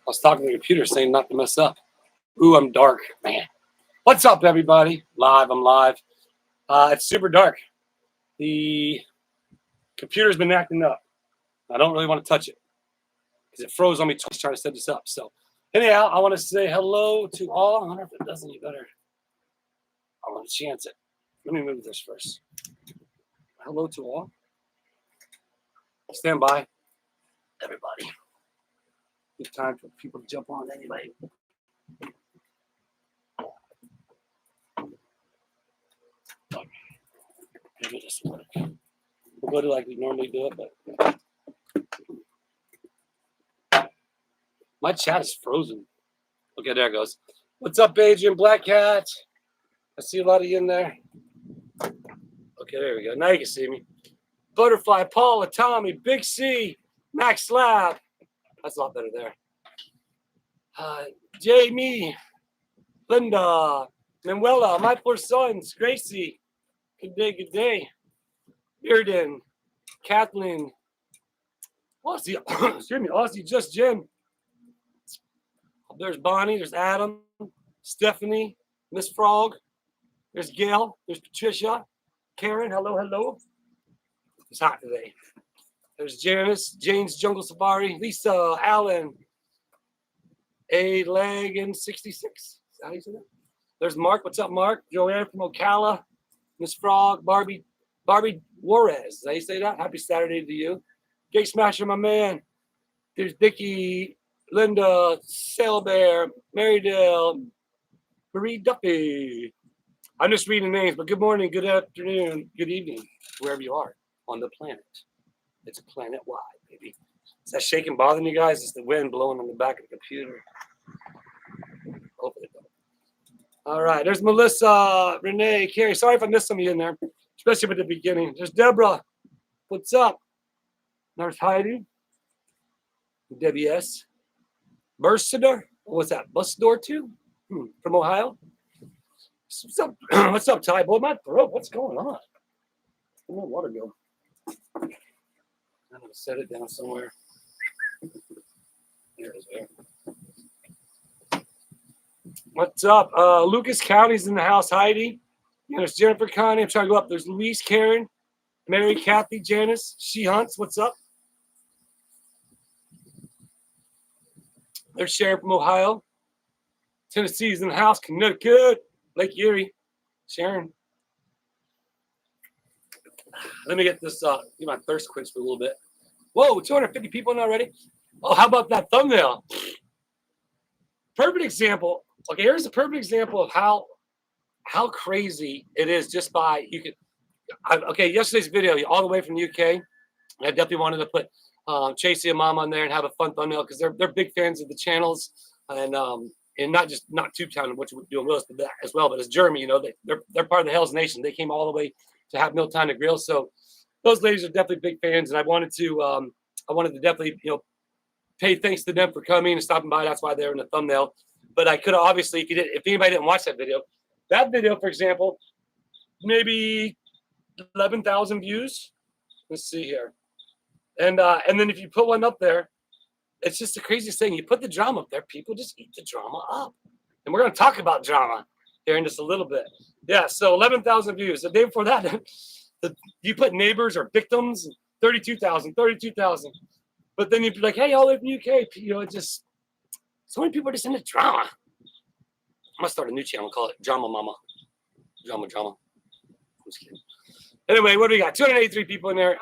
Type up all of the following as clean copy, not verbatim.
was talking to the computer saying not to mess up. Ooh, I'm dark, man. What's up, everybody? I'm live. It's super dark. The computer's been acting up. I don't really want to touch it because it froze on me twice trying to set this up. So anyhow, I want to say hello to all. I wonder if it does any better. I want to chance it. Let me move this first. Hello to all. Stand by, everybody. Good time for people to jump on anyway. Maybe this will work. We'll go to like we normally do it, but my chat is frozen. Okay, there it goes. What's up, Adrian Black Cat? I see a lot of you in there. Okay, there we go. Now you can see me. Butterfly, Paula, Tommy, Big C, Max Lab. That's a lot better there. Jamie, Linda, Manuela, my four sons, Gracie. Good day, good day. Bearden, Kathleen, Aussie, excuse me, Aussie, just Jim. There's Bonnie, there's Adam, Stephanie, Miss Frog. There's Gail, there's Patricia, Karen, hello, hello. It's hot today. There's Janice, Jane's Jungle Safari, Lisa, Alan, A Leg in 66. How do you say that? There's Mark. What's up, Mark? Joanne from Ocala, Miss Frog, Barbie Juarez. Is that how you say that? Happy Saturday to you. Gay Smasher, my man. There's Dickie, Linda, Sail Bear, Marydale, Marie Duffy. I'm just reading names, but good morning, good afternoon, good evening, wherever you are on the planet. It's a planet-wide, baby. Is that shaking bothering you guys? It's the wind blowing on the back of the computer. Hopefully it don't. All right, there's Melissa, Renee, Carrie. Sorry if I missed some of you in there, especially at the beginning. There's Deborah. What's up? There's Heidi. Debbie S. Bursider. What's that? Bus door too? From Ohio. What's up? What's up, Ty? Boy, my throat. What's going on? Where'd my water go? I'm gonna set it down somewhere. There it is. There. What's up? Lucas County's in the house. Heidi. There's Jennifer Connie. I'm trying to go up. There's Louise, Karen, Mary, Kathy, Janice. She Hunts. What's up? There's Sharon from Ohio. Tennessee's in the house. Connecticut. Lake Erie. Sharon. Let me get this, get my thirst quenched for a little bit. Whoa, 250 people in already? Oh, how about that thumbnail? Perfect example. Okay, here's a perfect example of how crazy it is just by, okay, yesterday's video, all the way from the UK. I definitely wanted to put Chasey and Mom on there and have a fun thumbnail because they're big fans of the channels and not Tubetown, which we're doing Willis, but that as well. But as Jeremy, they're part of the Hell's Nation. They came all the way to have no time to grill. So those ladies are definitely big fans, and I wanted to definitely pay thanks to them for coming and stopping by. That's why they're in the thumbnail. But I could have obviously, if anybody didn't watch that video, for example, maybe 11,000 views. Let's see here, and then if you put one up there, it's just the craziest thing. You put the drama up there, people just eat the drama up, and we're going to talk about drama here in just a little bit. Yeah, so 11,000 views. The day before that, you put neighbors or victims, 32,000. But then you'd be like, hey, all live in the UK. It just, so many people are just into drama. I'm going to start a new channel, call it Drama Mama. Drama. I'm just kidding. Anyway, what do we got? 283 people in there.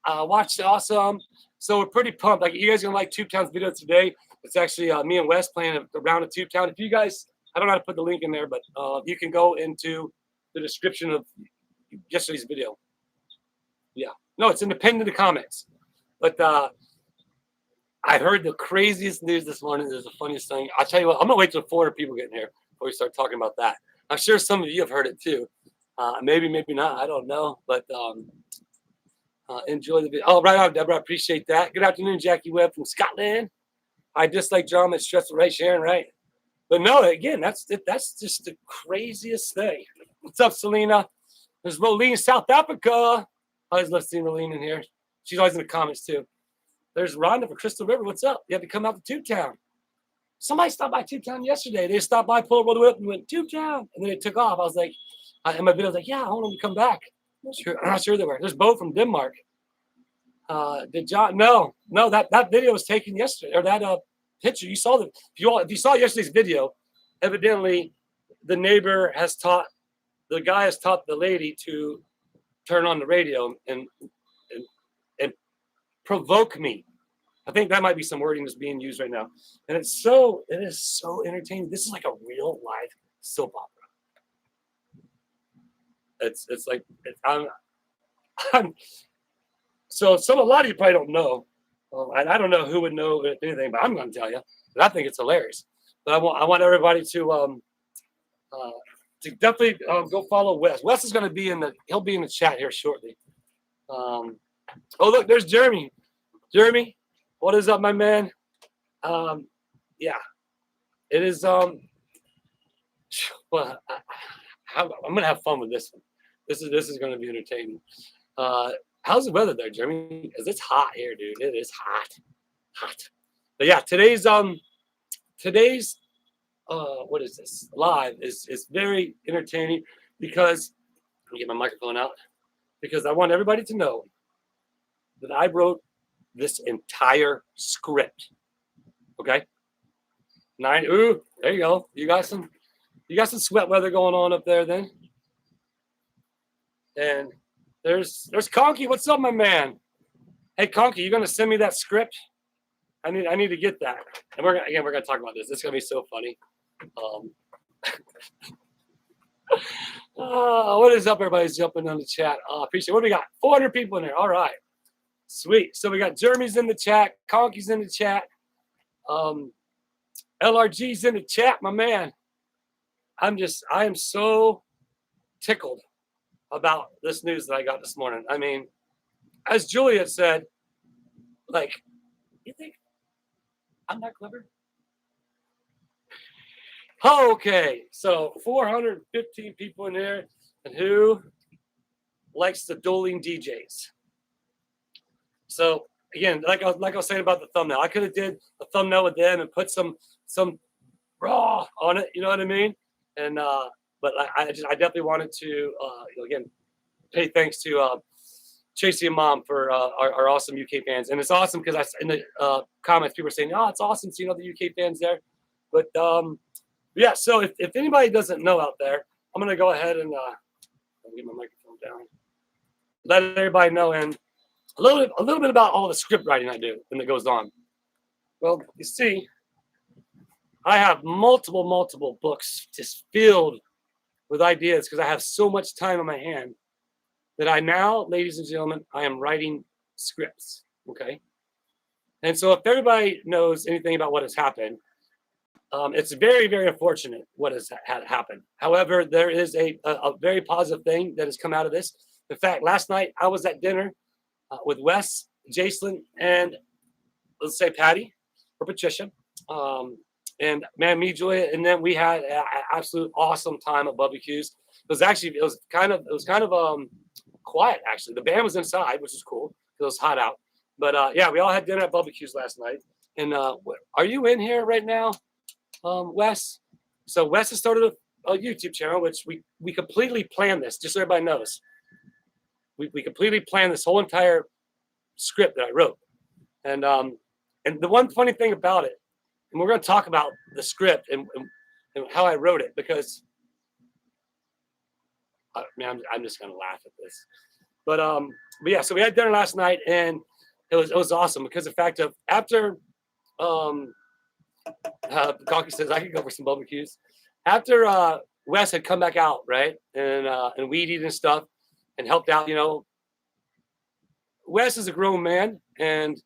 Watched awesome. So we're pretty pumped. Like, you guys are going to like Tubetown's video today. It's actually me and Wes playing a round of Tubetown. If you guys, I don't know how to put the link in there, but you can go into the description of yesterday's video. Yeah. No, it's in the pin to the comments. But I heard the craziest news this morning. There's the funniest thing. I'll tell you what, I'm going to wait till 400 people get in here before we start talking about that. I'm sure some of you have heard it too. Maybe not. I don't know. But enjoy the video. Oh, right on, Deborah. I appreciate that. Good afternoon, Jackie Webb from Scotland. I dislike drama. It's stressful, right, Sharon? Right. But no, again, that's just the craziest thing. What's up, Selena? There's Rolene, South Africa. I always love seeing Rolene in here. She's always in the comments too. there's Rhonda for Crystal River. What's up? You have to come out to Tubetown. Somebody stopped by Tubetown yesterday. They stopped by, pulled the way up and went, Tubetown. And then they took off. I was like, in my video, I was like, yeah, I want them to come back. I'm not sure they were. There's Bo from Denmark. Did John? No, that video was taken yesterday, or that picture. You saw the if you saw yesterday's video, evidently the neighbor has taught the guy has taught the lady to turn on the radio and provoke me. I think that might be some wording that's being used right now, and it is so entertaining. This is like a real live soap opera. It's like I'm so a lot of you probably don't know, and I don't know who would know anything, but I'm going to tell you that I think it's hilarious. But I want everybody to definitely go follow Wes. Wes is going to be he'll be in the chat here shortly. Oh look, there's Jeremy. Jeremy, what is up, my man? Yeah, it is. Well, I'm going to have fun with this one. This is going to be entertaining. How's the weather there, Jeremy? Because it's hot here, dude. It is hot. But yeah, today's what is this? Live is very entertaining because let me get my microphone out, because I want everybody to know that I wrote this entire script. Okay? Ooh, there you go. You got some sweat weather going on up there then. And there's Conky. What's up, my man? Hey, Conky, you gonna send me that script? I need to get that. And we're gonna talk about this. This is gonna be so funny. What is up, everybody's jumping on the chat? Appreciate it. What do we got? 400 people in there. All right, sweet. So we got Jeremy's in the chat, Conky's in the chat, LRG's in the chat, my man. I am so tickled about this news that I got this morning. I mean, as Julia said, like, you think I'm that clever? Okay, so 415 people in there, and who likes the dueling DJs? So again, like I was saying about the thumbnail, I could have did a thumbnail with them and put some raw on it. You know what I mean? And but I definitely wanted to again pay thanks to Tracy and Mom for our awesome UK fans. And it's awesome because in the comments people are saying, oh, it's awesome seeing all the UK fans there. But yeah, so if anybody doesn't know out there, I'm gonna go ahead and get my microphone down, let everybody know, and a little bit about all the script writing I do and that goes on. Well, you see, I have multiple books just filled with ideas because I have so much time on my hand that I now, ladies and gentlemen, I am writing scripts, okay? And so if everybody knows anything about what has happened, it's very, very unfortunate what has happened. However, there is a very positive thing that has come out of this. In fact, last night I was at dinner with Wes, Jacelyn, and let's say Patty or Patricia. And man, me, Julia, and then we had an absolute awesome time at barbecues. It was kind of quiet actually. The band was inside, which was cool because it was hot out. But yeah, we all had dinner at barbecues last night. And are you in here right now, Wes? So Wes has started a YouTube channel, which we completely planned this. Just so everybody knows, we completely planned this whole entire script that I wrote. And the one funny thing about it. And we're going to talk about the script and how I wrote it because, man, I'm just going to laugh at this. But yeah, so we had dinner last night and it was awesome because the fact of after Conky says I could go for some barbecues. After Wes had come back out, right, and weed eating and stuff and helped out, Wes is a grown man and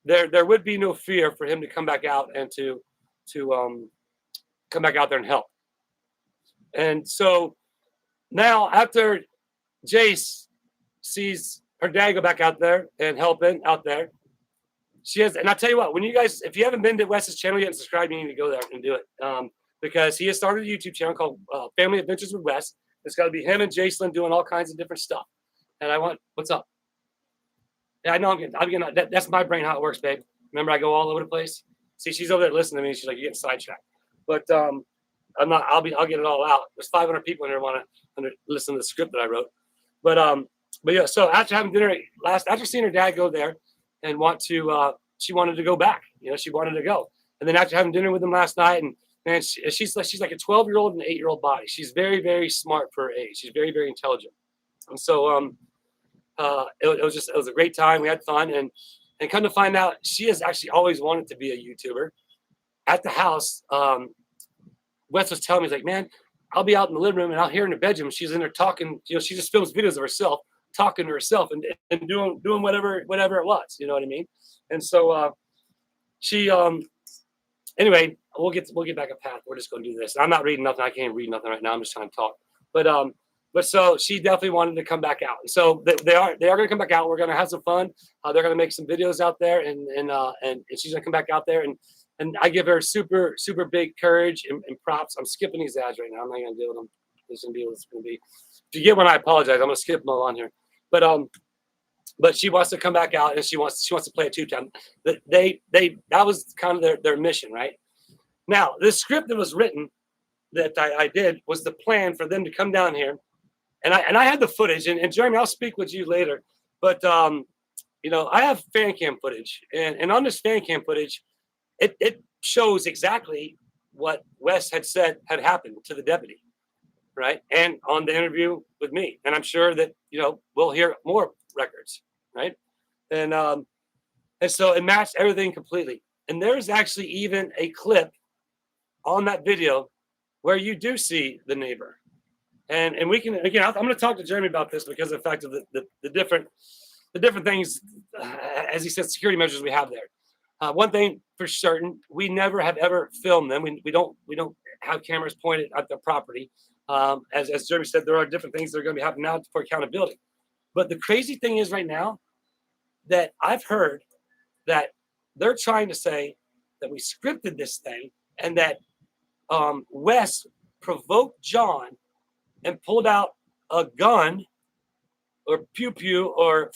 there would be no fear for him to come back out and to come back out there and help. And so now after Jace sees her dad go back out there and helping out there, she has, and I'll tell you what, if you haven't been to Wes's channel yet and subscribed, you need to go there and do it. Because he has started a YouTube channel called Family Adventures with Wes. It's got to be him and Jacelyn doing all kinds of different stuff. And what's up? Yeah, I know I'm getting that's my brain how it works, babe. Remember, I go all over the place. See, she's over there listening to me. She's like, "You're getting sidetracked," but I'm not. I'll get it all out. There's 500 people in here want to listen to the script that I wrote, but but yeah. So after having dinner after seeing her dad go there, and she wanted to go back. You know, she wanted to go, and then after having dinner with him last night, and man, she's like a 12-year-old and an 8-year-old body. She's very, very smart for her age. She's very, very intelligent, and so it was a great time. We had fun, and come to find out, she has actually always wanted to be a YouTuber. At the house, Wes was telling me, he's like, man, I'll be out in the living room and I'll hear her in the bedroom. She's in there talking. You know, she just films videos of herself talking to herself and doing whatever it was. You know what I mean? And so she anyway, we'll get back a path. We're just going to do this. I'm not reading nothing. I can't read nothing right now. I'm just trying to talk. But so she definitely wanted to come back out. And so they are going to come back out. We're going to have some fun. They're going to make some videos out there, and she's going to come back out there. And I give her super, super big courage and props. I'm skipping these ads right now. I'm not going to deal with them. This is going to be what it's going to be. If you get one, I apologize. I'm going to skip them all on here. But she wants to come back out, and she wants to play a two-time. That was kind of their mission, right? Now, the script that was written that I did was the plan for them to come down here. And I had the footage, and Jeremy, I'll speak with you later. But you know, I have fan cam footage, and on this fan cam footage, it shows exactly what Wes had said had happened to the deputy, right? And on the interview with me, and I'm sure that we'll hear more records, right? And so it matched everything completely. And there's actually even a clip on that video where you do see the neighbor. And we can, again, I'm going to talk to Jeremy about this because of the fact of the different things, as he said, security measures we have there. One thing for certain, we never have ever filmed them. We don't have cameras pointed at the property. As Jeremy said, there are different things that are going to be happening now for accountability. But the crazy thing is right now that I've heard that they're trying to say that we scripted this thing and that Wes provoked John and pulled out a gun or pew-pew or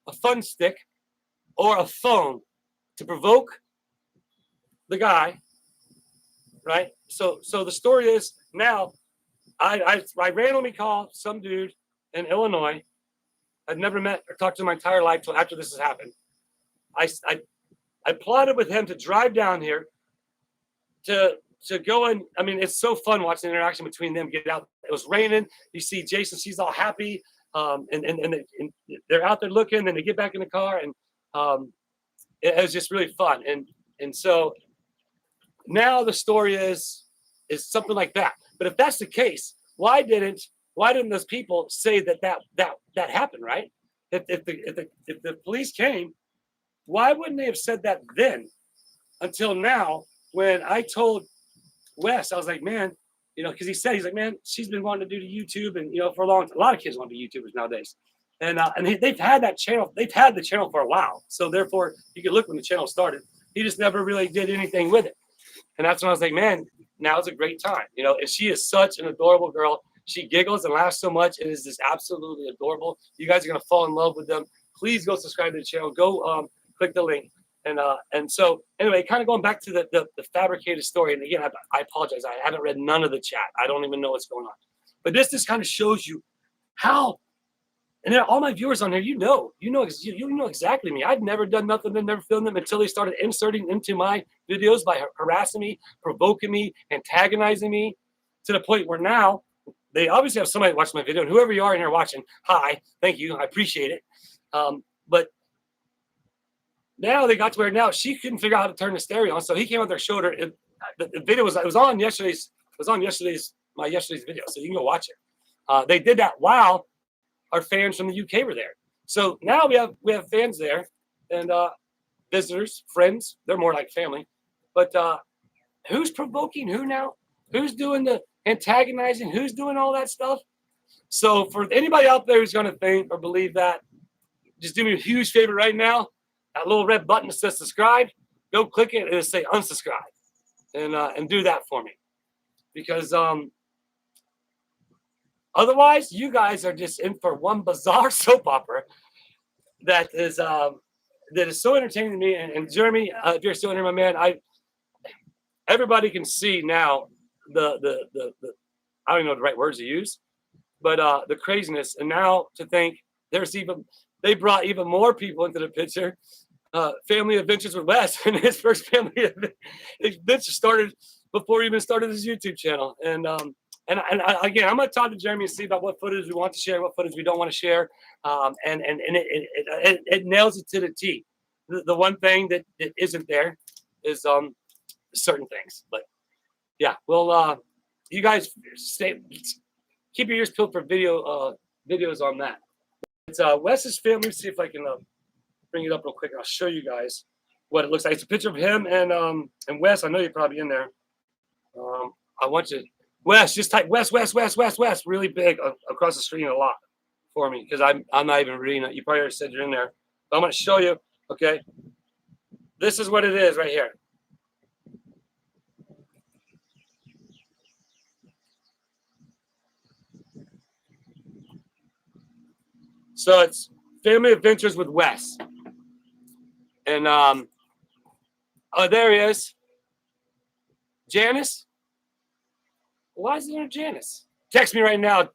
a fun stick or a phone to provoke the guy, right? So the story is now I randomly call some dude in Illinois I've never met or talked to in my entire life till after this has happened. I plotted with him to drive down here to go in. I mean, it's so fun watching the interaction between them. Get out. It was raining. You see Jason. She's all happy. And they're out there looking. Then they get back in the car, and it was just really fun. And so now the story is something like that. But if that's the case, why didn't those people say that happened, right? If the police came, why wouldn't they have said that then? Until now, when I told Wes, I was like, man, because he's like, man, she's been wanting to do YouTube, and for a lot of kids want to be YouTubers nowadays, and they've had that channel, they've had the channel for a while, so therefore you can look when the channel started. He just never really did anything with it, and that's when I was like, man, now's a great time. And she is such an adorable girl. She giggles and laughs so much. It is just absolutely adorable. You guys are gonna fall in love with them. Please go subscribe to the channel. Go click the link. And so anyway, kind of going back to the fabricated story. And again, I apologize. I haven't read none of the chat. I don't even know what's going on. But this just kind of shows you how. And then all my viewers on here, you know exactly me. I've never done nothing and never filmed them until they started inserting into my videos by harassing me, provoking me, antagonizing me, to the point where now they obviously have somebody watching my video. And whoever you are in here watching, hi, thank you, I appreciate it. But now they got to where now she couldn't figure out how to turn the stereo on, so he came out there, showed her. The video was on yesterday's video, so you can go watch it. They did that while our fans from the UK were there. So now we have fans there and visitors, friends. They're more like family. But who's provoking who now? Who's doing the antagonizing? Who's doing all that stuff? So for anybody out there who's going to think or believe that, just do me a huge favor right now. That little red button that says subscribe, go click it and it'll say unsubscribe, and do that for me, because otherwise you guys are just in for one bizarre soap opera. that is so entertaining to me. And Jeremy, if you're still in here, my man, everybody can see now the I don't even know the right words to use, but the craziness. And now to think they brought even more people into the picture. Family Adventures with Wes, and his first family adventure started before he even started his YouTube channel. And again, I'm going to talk to Jeremy and see about what footage we want to share, what footage we don't want to share, and it nails it to the T. The one thing that isn't there is certain things, but yeah, well, you guys keep your ears peeled for videos on that. It's Wes's family. Let's see if I can bring it up real quick. I'll show you guys what it looks like. It's a picture of him and Wes. I know you're probably in there. I want you, Wes. Just type Wes really big across the screen a lot for me because I'm not even reading it. You probably already said you're in there. But I'm going to show you. Okay, this is what it is right here. So it's Family Adventures with Wes. And oh, there he is. Janice? Why is there Janice? Text me right now,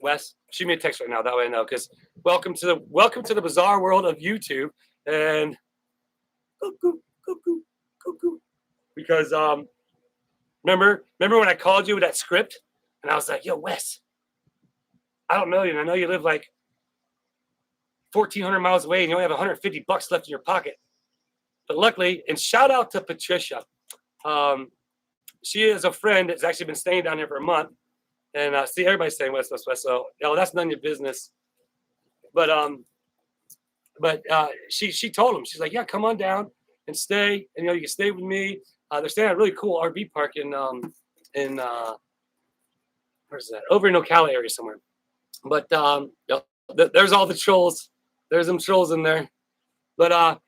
Wes. Shoot me a text right now. That way I know. Because welcome to the bizarre world of YouTube. And cuckoo. Because remember when I called you with that script, and I was like, "Yo, Wes, I don't know you, and I know you live like 1,400 miles away, and you only have $150 left in your pocket." But luckily, and shout out to Patricia. She is a friend that's actually been staying down here for a month. And see, everybody's saying West. So, that's none of your business. But she told him, she's like, "Yeah, come on down and stay. And you can stay with me." They're staying at a really cool RV park in where's that? Over in Ocala area somewhere. But there's all the trolls. There's some trolls in there. But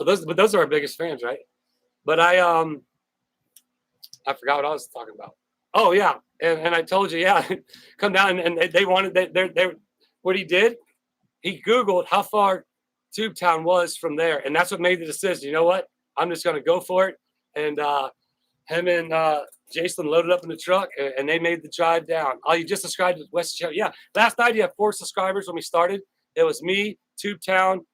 those are our biggest fans, right? But I forgot what I was talking about. Oh yeah, and I told you, yeah, come down and they wanted they what he did, he Googled how far Tubetown was from there, and that's what made the decision. You know what? I'm just gonna go for it. And him and Jason loaded up in the truck, and they made the drive down. Oh, you just subscribed to West Show. Yeah, last night you had 4 subscribers when we started. It was me, Tubetown,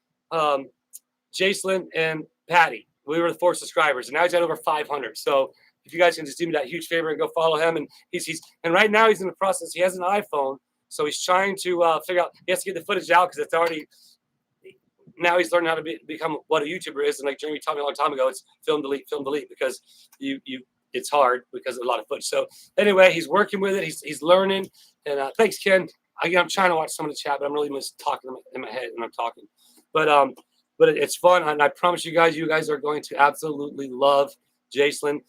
Jason, and Patty. We were the 4 subscribers, and now he's at over 500. So if you guys can just do me that huge favor and go follow him, and and right now he's in the process. He has an iPhone, so he's trying to figure out. He has to get the footage out because it's already. Now he's learning how to become what a YouTuber is, and like Jeremy taught me a long time ago, it's film delete because it's hard because of a lot of footage. So anyway, he's working with it. He's learning, and thanks, Ken. I'm trying to watch some of the chat, but I'm really just talking in my head when I'm talking. But it's fun, and I promise you guys are going to absolutely love Jason.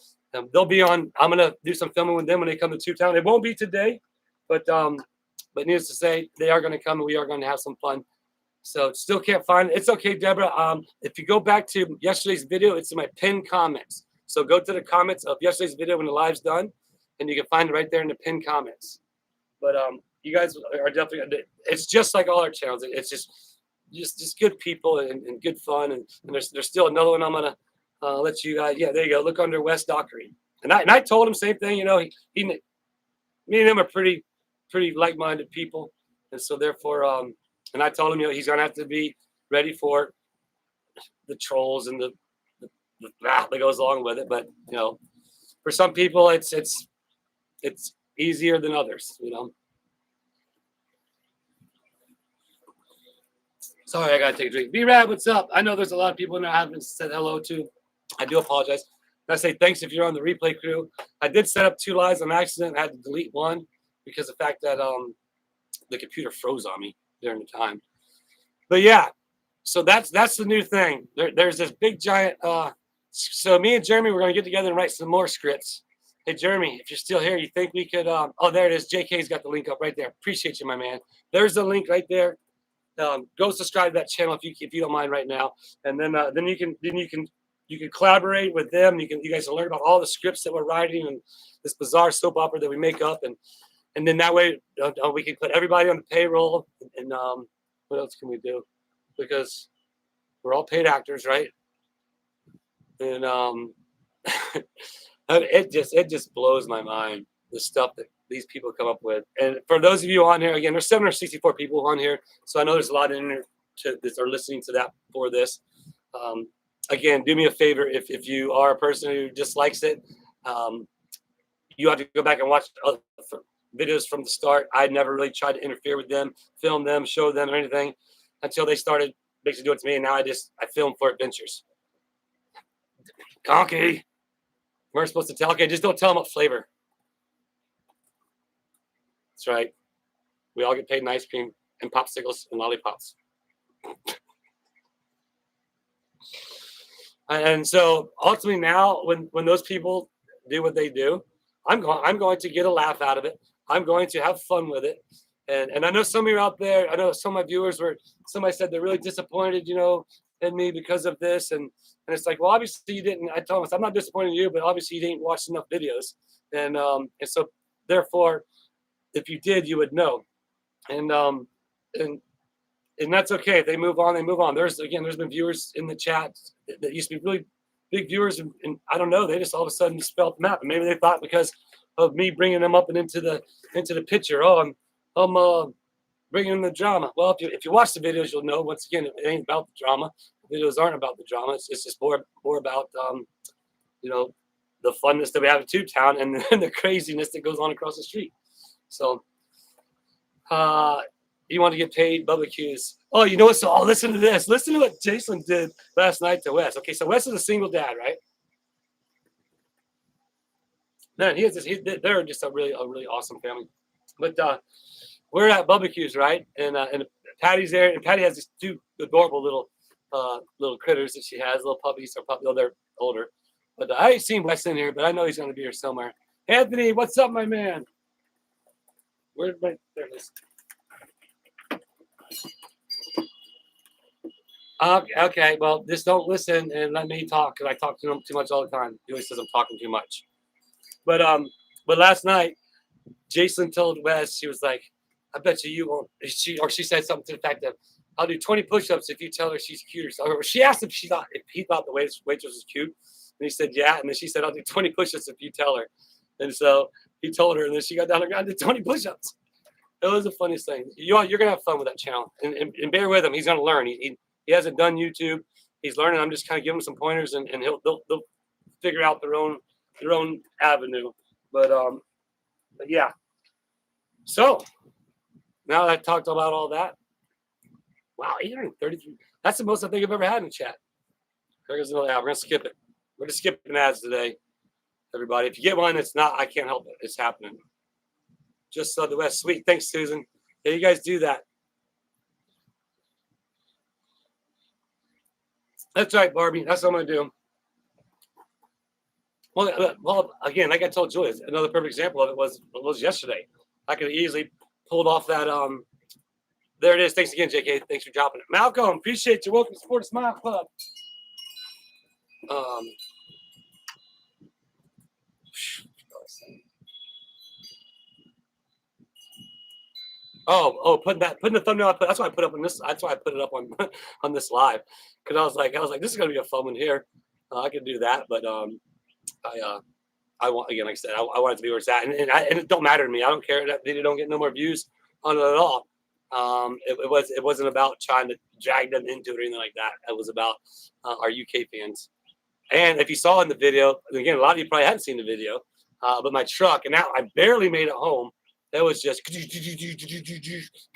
They'll be on. I'm gonna do some filming with them when they come to Tubetown. It won't be today, but needless to say, they are going to come, and we are going to have some fun. So still can't find it. It's okay, Deborah. If you go back to yesterday's video, it's in my pinned comments. So go to the comments of yesterday's video when the live's done, and you can find it right there in the pinned comments. But you guys are definitely. It's just like all our channels. It's just good people and good fun. And there's still another one I'm gonna let you guys. Yeah, there you go. Look under West Dockery. And I told him same thing. You know, me and him are pretty like-minded people, and so therefore and I told him, he's gonna have to be ready for the trolls and the that goes along with it. But for some people, it's easier than others. Sorry, I gotta take a drink. B-Rad, what's up? I know there's a lot of people in there I haven't said hello to. I do apologize. I say thanks if you're on the replay crew. I did set up 2 lives on accident. I had to delete one because of the fact that the computer froze on me during the time. But yeah, so that's the new thing. There's this big giant. So me and Jeremy, we're gonna get together and write some more scripts. Hey Jeremy, if you're still here, you think we could? Oh, there it is. JK's got the link up right there. Appreciate you, my man. There's the link right there. Go subscribe to that channel if you don't mind right now, and then you can collaborate with them. You guys will learn about all the scripts that we're writing and this bizarre soap opera that we make up, and then that way we can put everybody on the payroll and what else can we do? Because we're all paid actors, right? And it just blows my mind, the stuff that these people come up with. And for those of you on here, again, there's 764 people on here, so I know there's a lot in there that are listening to that for this. Again, do me a favor, if you are a person who dislikes it, you have to go back and watch videos from the start. I never really tried to interfere with them, film them, show them, or anything until they started basically doing it to me. And now I film for adventures. Conky, we're supposed to tell. Okay, just don't tell them what flavor. That's right. We all get paid in ice cream and popsicles and lollipops. And so ultimately now, when those people do what they do, I'm going to get a laugh out of it. I'm going to have fun with it. And I know some of you out there, I know some of my viewers somebody said they're really disappointed, in me because of this. And it's like, well, obviously you didn't. I told them, I'm not disappointed in you, but obviously you didn't watch enough videos. And so therefore, if you did, you would know. And that's okay. If they move on, they move on. There's been viewers in the chat that used to be really big viewers, and I don't know, they just all of a sudden just felt the map. And maybe they thought because of me bringing them up and into the picture, I'm bringing in the drama. Well, if you watch the videos, you'll know. Once again, it ain't about the drama. The videos aren't about the drama. It's just more about the funness that we have in Tubetown and the craziness that goes on across the street. So you want to get paid barbecues. Oh, you know what? So listen to this. Listen to what Jason did last night to Wes. Okay, so Wes is a single dad, right? Man, they're just a really awesome family. But we're at barbecues, right? And Patty's there, and Patty has these two adorable little critters that she has, little puppies. They're older. But I ain't seen Wes in here, but I know he's going to be here somewhere. Anthony, what's up, my man? There it is. Okay, well, just don't listen and let me talk, because I talk to him too much all the time. He always says I'm talking too much. But last night, Jason told Wes, she was like, I bet you won't. She said something to the fact that I'll do 20 push-ups if you tell her she's cute. Or she asked if he thought the waitress was cute. And he said, yeah. And then she said, I'll do 20 push-ups if you tell her. And so he told her, and then she got down and did 20 push-ups. It was the funniest thing. You're going to have fun with that channel. And bear with him. He's going to learn. He hasn't done YouTube. He's learning. I'm just kind of giving him some pointers, and they'll figure out their own avenue. But yeah. So now that I talked about all that, wow, 833. That's the most I think I've ever had in the chat. There goes another ad. We're going to skip it. We're just skipping ads today, everybody. If you get one, it's not, I can't help it. It's happening. Just the West. Sweet. Thanks, Susan. Yeah, you guys do that. That's right, Barbie. That's what I'm going to do. Well, again, like I told Julia, another perfect example of it was yesterday. I could have easily pulled off that. There it is. Thanks again, JK. Thanks for dropping it. Malcolm, appreciate you. Welcome to Sport Smile Club. Putting the thumbnail. That's why I put up on this. That's why I put it up on this live, because I was like, this is gonna be a fun one here. I could do that, but I want, again, like I said, I want it to be where it's at, and it don't matter to me. I don't care that they don't get no more views on it at all. It wasn't about trying to drag them into it or anything like that. It was about our UK fans. And if you saw in the video, again, a lot of you probably hadn't seen the video, but my truck, and now I barely made it home. That was just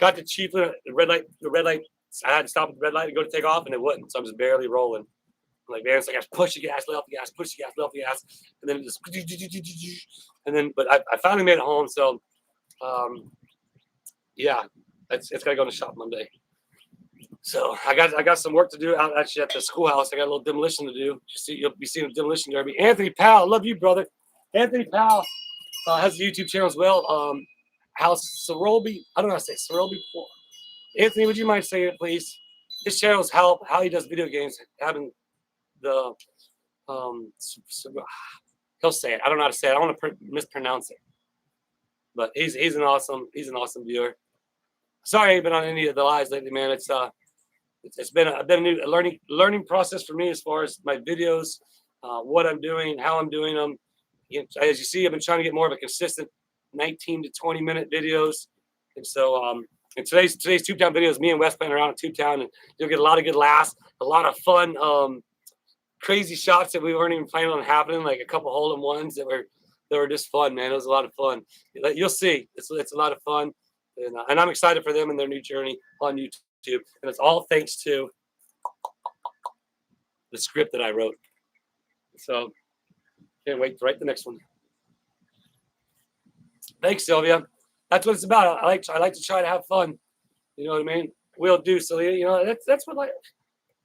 got to Chief, the red light. I had to stop at the red light and go to take off, and it wouldn't. So I'm just barely rolling. I'm like, man, it's like I push the gas, let off the gas, push the gas, let off the gas, and then it just, but I finally made it home. So, yeah, it's gotta go in the shop Monday. So I got some work to do out actually at the schoolhouse. I got a little demolition to do. You'll be seeing a demolition derby. Anthony Powell, love you, brother. Anthony Powell has a YouTube channel as well. House Sorolby, I don't know how to say Sorolby. Anthony, would you mind saying it, please? His channel's how he does video games, having the he'll say it. I don't know how to say it. I don't want to mispronounce it. But he's an awesome viewer. Sorry I ain't been on any of the lives lately, man. It's been a new learning process for me as far as my videos, what I'm doing, how I'm doing them. As you see, I've been trying to get more of a consistent 19 to 20-minute videos. And so and today's Tube Town videos, me and Wes playing around at Tube Town, and you'll get a lot of good laughs, a lot of fun, crazy shots that we weren't even planning on happening, like a couple hole-in-ones that were just fun, man. It was a lot of fun. You'll see, it's a lot of fun, and I'm excited for them and their new journey on YouTube. And it's all thanks to the script that I wrote. So can't wait to write the next one. Thanks, Sylvia. That's what it's about. I like to try to have fun. You know what I mean? We'll do, Sylvia. You know, that's what, like,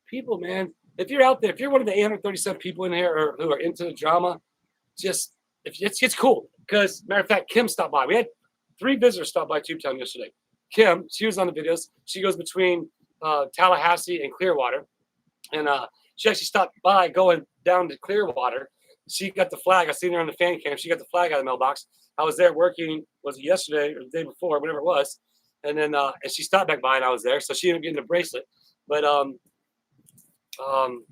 people, man. If you're out there, if you're one of the 837 people in here who are into the drama, just it's cool. Because matter of fact, Kim stopped by. We had 3 visitors stop by Tube Town yesterday. Kim, she was on the videos. She goes between Tallahassee and Clearwater, and she actually stopped by going down to Clearwater. She got the flag. I seen her on the fan cam. She got the flag out of the mailbox. I was there working. Was it yesterday or the day before, whatever it was? And then and she stopped back by, and I was there. So she ended up getting a bracelet. But I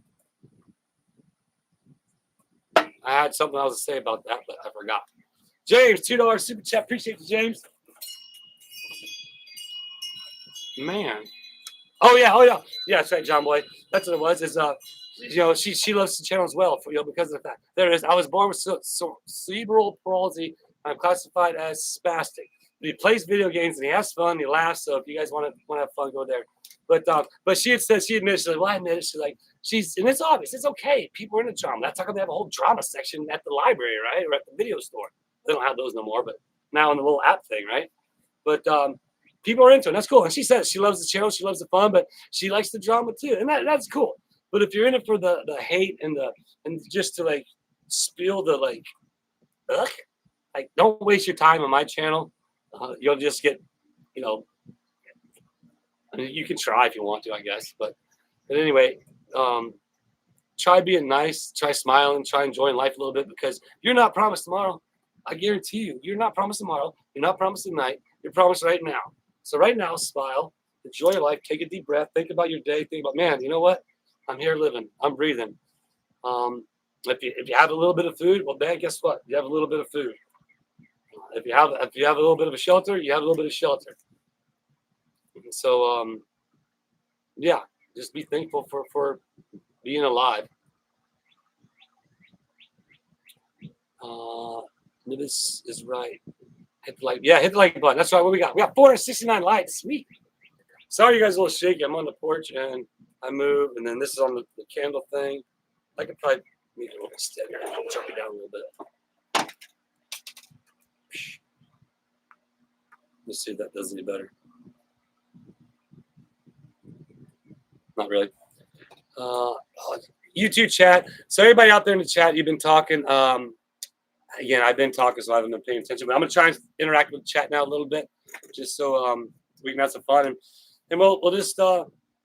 had something else to say about that, but I forgot. James, $2 super chat. Appreciate you, James. Man. Oh yeah. Yeah, that's right, John Boy. That's what it was. Is you know, she loves the channel as well, for, you know, because of the fact. There it is. I was born with cerebral palsy. I'm classified as spastic. He plays video games and he has fun. He laughs. So if you guys want to have fun, go there. But she had said, she admitted, she's like, well, I admit it. She's like, and it's obvious. It's okay. People are into drama. That's how come they have a whole drama section at the library, right? Or at the video store. They don't have those no more, but now in the little app thing, right? But people are into it. That's cool. And she says she loves the channel. She loves the fun, but she likes the drama too. And that's cool. But if you're in it for the hate and just to like spill the like don't waste your time on my channel. You'll just get, you know, I mean, you can try if you want to, I guess. But anyway, try being nice, try smiling, try enjoying life a little bit, because you're not promised tomorrow. I guarantee you, you're not promised tomorrow. You're not promised tonight. You're promised right now. So right now, smile, enjoy your life, take a deep breath, think about your day, think about, man, you know what? I'm here living. I'm breathing. If you have a little bit of food, well, man, guess what? You have a little bit of food. If you have a little bit of a shelter, you have a little bit of shelter. So yeah, just be thankful for being alive. This is right. Hit the like button. That's right. What we got? We got 469 likes. Sweet. Sorry, you guys are a little shaky. I'm on the porch and I move, and then this is on the candle thing. I could probably make it a little steadier. I'll jump it down a little bit. Let's see if that does any better. Not really. YouTube chat. So everybody out there in the chat, you've been talking. Again, I've been talking, so I haven't been paying attention. But I'm gonna try and interact with the chat now a little bit, just so we can have some fun, and we'll just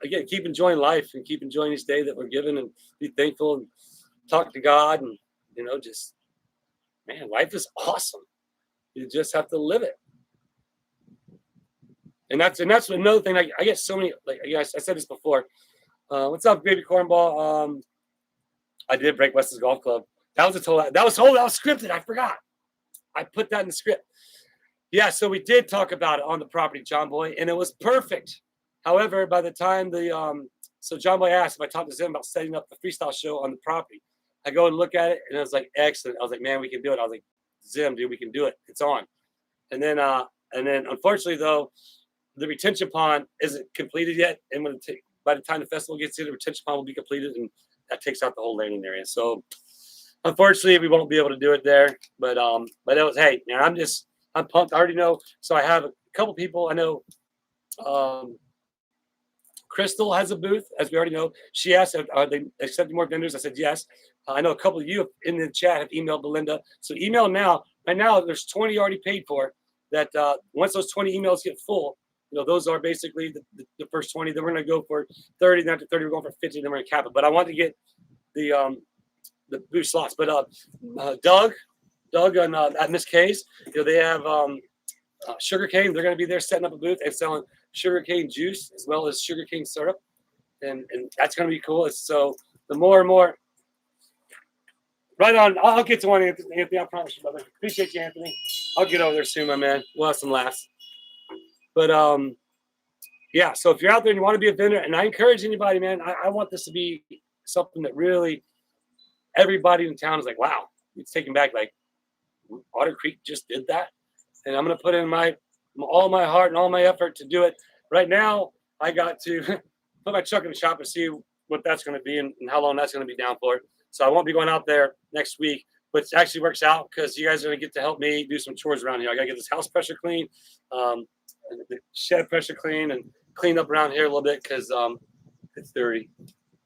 again keep enjoying life and keep enjoying each day that we're given, and be thankful and talk to God, and you know, just, man, life is awesome. You just have to live it. And that's another thing. I get so many, like, I said this before. What's up, baby cornball? I did break Wes's golf club. That was scripted. I forgot. I put that in the script. Yeah, so we did talk about it on the property, John Boy, and it was perfect. However, by the time so John Boy asked if I talked to Zim about setting up the freestyle show on the property. I go and look at it, and I was like, excellent. I was like, man, we can do it. I was like, Zim, dude, we can do it. It's on. And then unfortunately, though, the retention pond isn't completed yet, and by the time the festival gets here, the retention pond will be completed, and that takes out the whole landing area. So unfortunately, we won't be able to do it there. But it was, hey, man, I'm pumped. I already know. So I have a couple people I know. Crystal has a booth, as we already know. She asked, are they accepting more vendors? I said yes. I know a couple of you in the chat have emailed Belinda. So email now. Right now, there's 20 already paid for. That once those 20 emails get full, you know, those are basically the first 20. Then we're going to go for 30. Then after 30, we're going for 50. Then we're going to cap it. But I want to get the booth slots. But Doug and at Miss K's, you know, they have sugar cane. They're going to be there setting up a booth and selling sugarcane juice as well as sugarcane syrup, and that's going to be cool. So the more and more. Right on. I'll get to one, Anthony. I promise you, brother. Appreciate you, Anthony. I'll get over there soon, my man. We'll have some laughs. But yeah. So if you're out there and you want to be a vendor, and I encourage anybody, man, I want this to be something that really everybody in town is like, wow, it's taken back. Like Otter Creek just did that, and I'm gonna put in all my heart and all my effort to do it. Right now, I got to put my truck in the shop and see what that's going to be and how long that's going to be down for. So I won't be going out there next week, but it actually works out because you guys are going to get to help me do some chores around here. I got to get this house pressure clean, and the shed pressure clean, and clean up around here a little bit because it's dirty.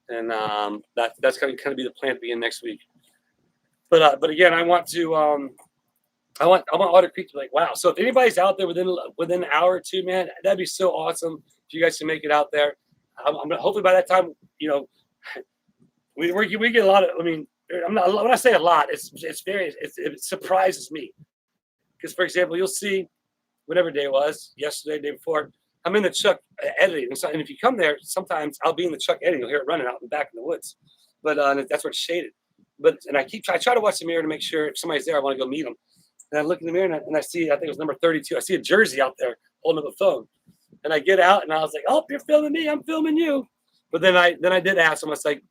And that's going to be the plan to begin next week. But again, I want Otter Creek to be like, wow. So if anybody's out there within an hour or two, man, that'd be so awesome if you guys can make it out there. Hopefully by that time, we get a lot of. I mean, when I say a lot, it surprises me because, for example, you'll see whatever day it was, yesterday, day before. I'm in the truck editing, and if you come there, sometimes I'll be in the truck editing. You'll hear it running out in the back in the woods, but that's where it's shaded. And I try to watch the mirror to make sure if somebody's there, I want to go meet them. And I look in the mirror and I see, I think it was number 32. I see a jersey out there holding up a phone, and I get out and I was like, "Oh, you're filming me. I'm filming you." But then I did ask them. I was like,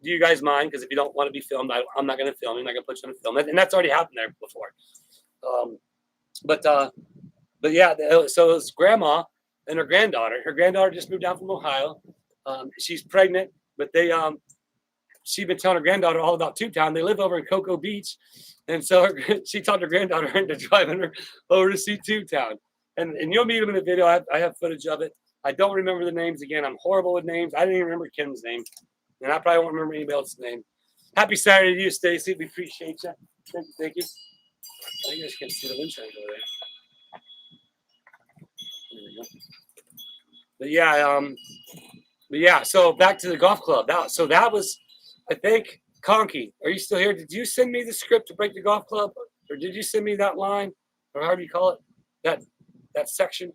"Do you guys mind? Because if you don't want to be filmed, I'm not going to film. I'm not going to put you on film." And that's already happened there before. But yeah. So it was grandma and her granddaughter. Her granddaughter just moved down from Ohio. She's pregnant, but she'd been telling her granddaughter all about Tubetown. They live over in Cocoa Beach. And so she talked her granddaughter into driving her over to see Tubetown. And you'll meet them in the video. I have footage of it. I don't remember the names again. I'm horrible with names. I didn't even remember Kim's name. And I probably won't remember anybody else's name. Happy Saturday to you, Stacy. We appreciate you. Thank you. I guys can't see the wind chimes over there. There we go. But yeah, so back to the golf club. So that was, I think, Conky. Are you still here? Did you send me the script to break the golf club? Or did you send me that line? Or however you call it? That section?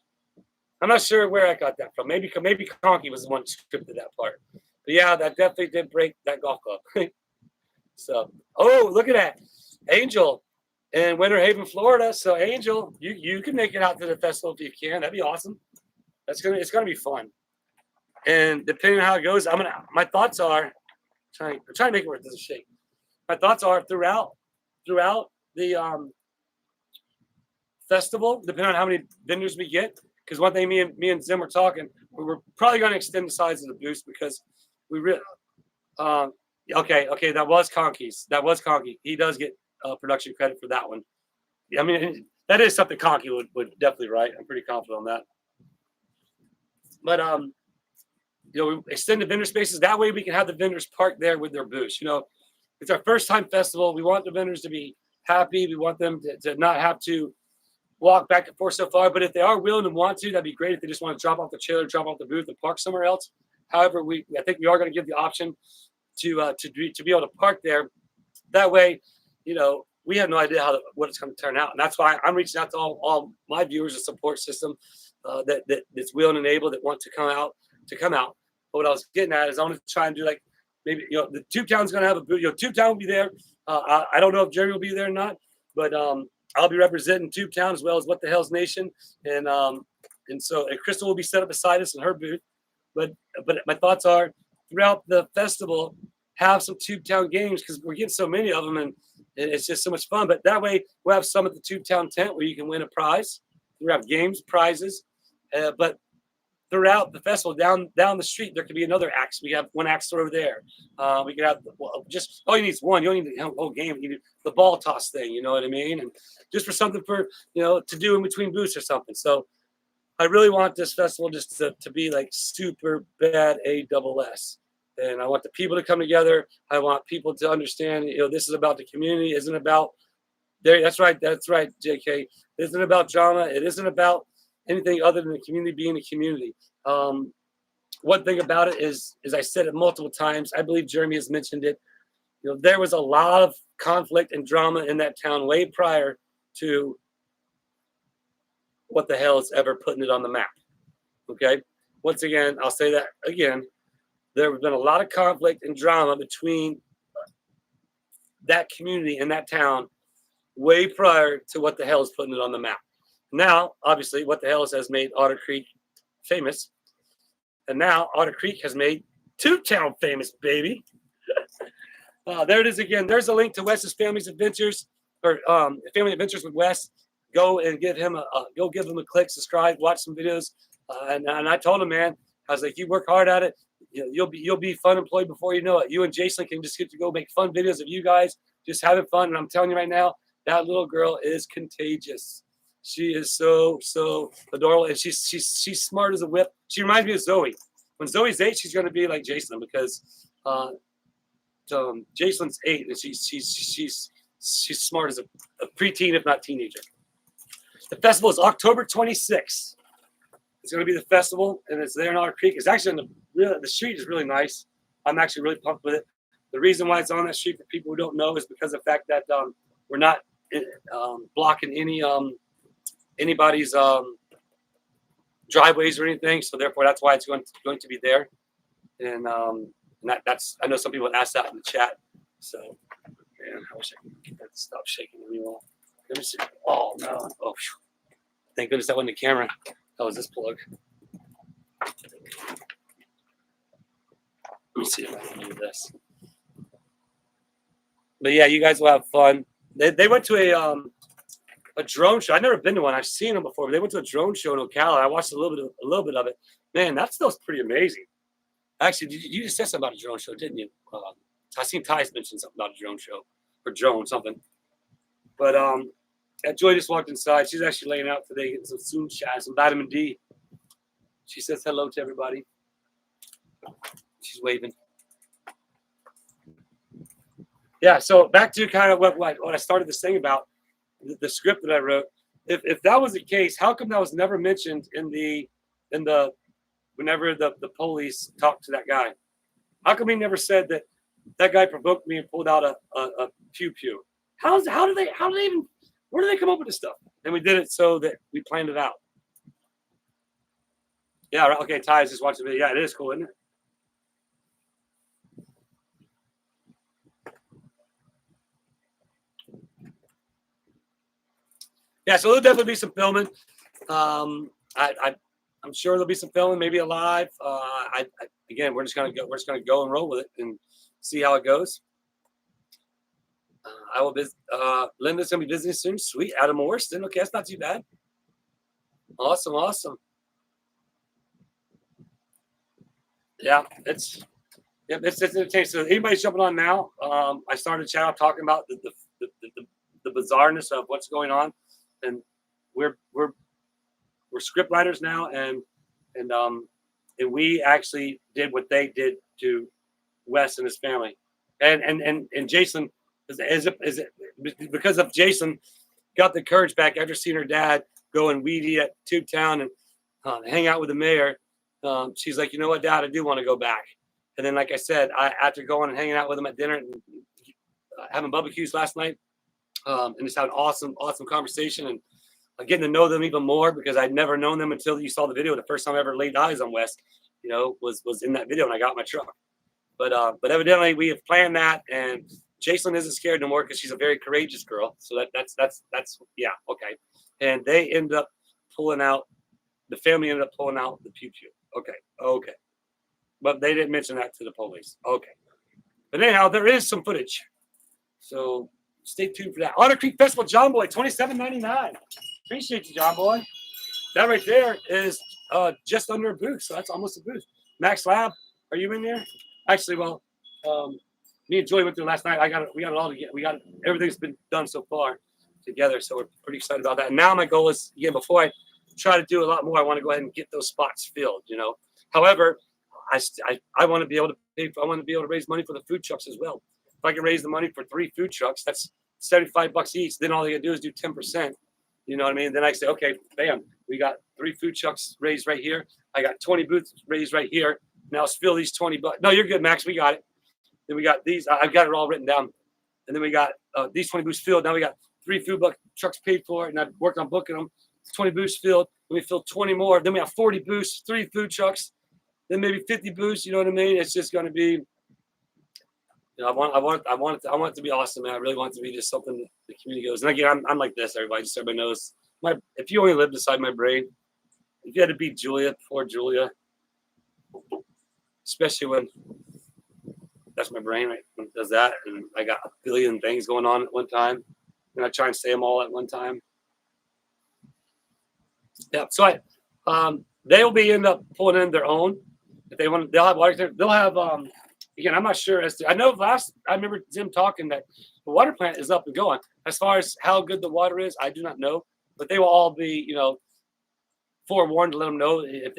I'm not sure where I got that from. Maybe Conky was the one who scripted that part. But yeah, that definitely did break that golf club. So, look at that. Angel in Winter Haven, Florida. So Angel, you can make it out to the festival if you can. That'd be awesome. It's gonna be fun. And depending on how it goes, my thoughts are I'm trying to make it where it doesn't shake. My thoughts are throughout the festival, depending on how many vendors we get. Because one thing me and Zim were talking, we were probably going to extend the size of the booth because we really. Okay, that was Conky's. That was Conky. He does get production credit for that one. I mean, that is something Conky would definitely write. I'm pretty confident on that. But we extend the vendor spaces. That way we can have the vendors park there with their booths. It's our first time festival. We want the vendors to be happy. We want them to not have to walk back and forth so far. But if they are willing and want to, that'd be great. If they just want to drop off the trailer, drop off the booth, and park somewhere else. However, I think we are going to give the option to be able to park there. That way, we have no idea what it's going to turn out. And that's why I'm reaching out to all my viewers, a support system that's willing and able, that want to come out. But what I was getting at is I want to try and do like maybe the Tubetown's going to have a booth. Tubetown will be there. I don't know if Jerry will be there or not, but I'll be representing Tubetown as well as What the Hell's Nation, and Crystal will be set up beside us in her booth. But my thoughts are throughout the festival, have some Tubetown games because we're getting so many of them, and it's just so much fun. But that way we'll have some at the Tubetown tent where you can win a prize. We have games, prizes, but throughout the festival, down the street, there could be another axe. We have one axe over there. We could have just all you need is one. You don't need the whole game. You need the ball toss thing. You know what I mean? And just for something for to do in between booths or something. So I really want this festival just to be like super bad ASS. And I want the people to come together. I want people to understand. This is about the community. It isn't about there. That's right, JK. It isn't about drama. It isn't about anything other than the community being a community. One thing about it is, as I said it multiple times, I believe Jeremy has mentioned it. There was a lot of conflict and drama in that town way prior to What the Hell is ever putting it on the map. Okay. Once again, I'll say that again. There have been a lot of conflict and drama between that community and that town way prior to What the Hell is putting it on the map. Now, obviously, What the Hell has made Otter Creek famous. And now Otter Creek has made Two Town famous, baby. There it is again. There's a link to Wes's Family's Adventures, or Family Adventures with Wes. Go and give him a click, subscribe, watch some videos. And I told him, man, I was like, you work hard at it, you'll be fun employed before you know it. You and Jason can just get to go make fun videos of you guys just having fun. And I'm telling you right now, that little girl is contagious. She is so adorable, and she's smart as a whip. She reminds me of Zoe. When Zoe's 8, she's going to be like Jason, because Jason's 8, and she's smart as a preteen, if not teenager. The festival is October 26th. It's going to be the festival, and it's there in Otter Creek. It's actually the street is really nice. I'm actually really pumped with it. The reason why it's on that street, for people who don't know, is because of the fact that we're not blocking anybody's driveways or anything. So therefore, that's why it's going to be there. And that's, I know some people asked that in the chat. So, man, I wish I could get that to stop shaking anymore. Let me see. Oh no! Oh, thank goodness that wasn't the camera. That was this plug. Let me see if I can do this. But yeah, you guys will have fun. They went to a drone show. I've never been to one. I've seen them before, but they went to a drone show in Ocala. I watched a little bit of it. Man, that stuff's pretty amazing. Actually, you just said something about a drone show, didn't you? I seen Ty's mention something about a drone show or drone something. But Joy just walked inside. She's actually laying out today, getting some some vitamin D. She says hello to everybody. She's waving. Yeah. So back to kind of what I started this thing about, the script that I wrote. If that was the case, how come that was never mentioned whenever the police talked to that guy? How come he never said that guy provoked me and pulled out a pew pew? How do they even, where do they come up with this stuff? And we did it so that we planned it out. Yeah, right. Okay, Ty is just watching the video. Yeah, it is cool, isn't it? Yeah, so there'll definitely be some filming. I'm sure there'll be some filming, maybe a live. Again, we're just gonna go and roll with it and see how it goes. I will visit. Linda's gonna be visiting soon. Sweet, out of Morriston. Okay, that's not too bad. Awesome. Yeah, it's entertaining. So anybody's jumping on now? I started a channel talking about the bizarreness of what's going on, and we're script writers now, and we actually did what they did to Wes and his family, and Jason. Is it because of Jason got the courage back after seeing her dad go and weed eat at Tube Town and hang out with the mayor? She's like, you know what, Dad, I do want to go back. And then, like I said, after going and hanging out with him at dinner and having barbecues last night, and just had an awesome conversation and getting to know them even more, because I'd never known them until you saw the video. The first time I ever laid eyes on Wes, was in that video when I got my truck. But evidently we have planned that, and Jason isn't scared no more because she's a very courageous girl. So that's yeah, okay. And they end up pulling out, the family ended up pulling out the pew pew. Okay. But they didn't mention that to the police. Okay. But anyhow, there is some footage. So stay tuned for that. Otter Creek Festival, John Boy, $27.99. Appreciate you, John Boy. That right there is just under a booth. So that's almost a booth. Max Lab, are you in there? Actually, well, me and Joy went through last night. We got it all together. Everything's been done so far together. So we're pretty excited about that. And now my goal is, again, before I try to do a lot more, I want to go ahead and get those spots filled, However, I want to be able to pay. I want to be able to raise money for the food trucks as well. If I can raise the money for 3 food trucks, that's $75 each. Then all they gotta do is do 10%. You know what I mean? Then I say, okay, bam, we got 3 food trucks raised right here. I got 20 booths raised right here. Now let's fill these 20 bucks. No, you're good, Max. We got it. Then we got these. I've got it all written down. And then we got these 20 booths filled. Now we got 3 food trucks paid for, and I've worked on booking them. 20 booths filled. Then we fill 20 more. Then we have 40 booths, 3 food trucks, then maybe 50 booths. You know what I mean? It's just going to be. You know, I want it to be awesome, man. I really want it to be just something that the community goes. And again, I'm like this. Everybody, just everybody knows. If you only lived beside my brain, if you had to beat Julia before Julia, especially when that's my brain, right? When it does that, and I got a billion things going on at one time, and I try and say them all at one time. Yeah. So they will end up pulling in their own if they want. They'll have water. They'll have again, I'm not sure as to. I remember Jim talking that the water plant is up and going. As far as how good the water is, I do not know, but they will all be, forewarned to let them know if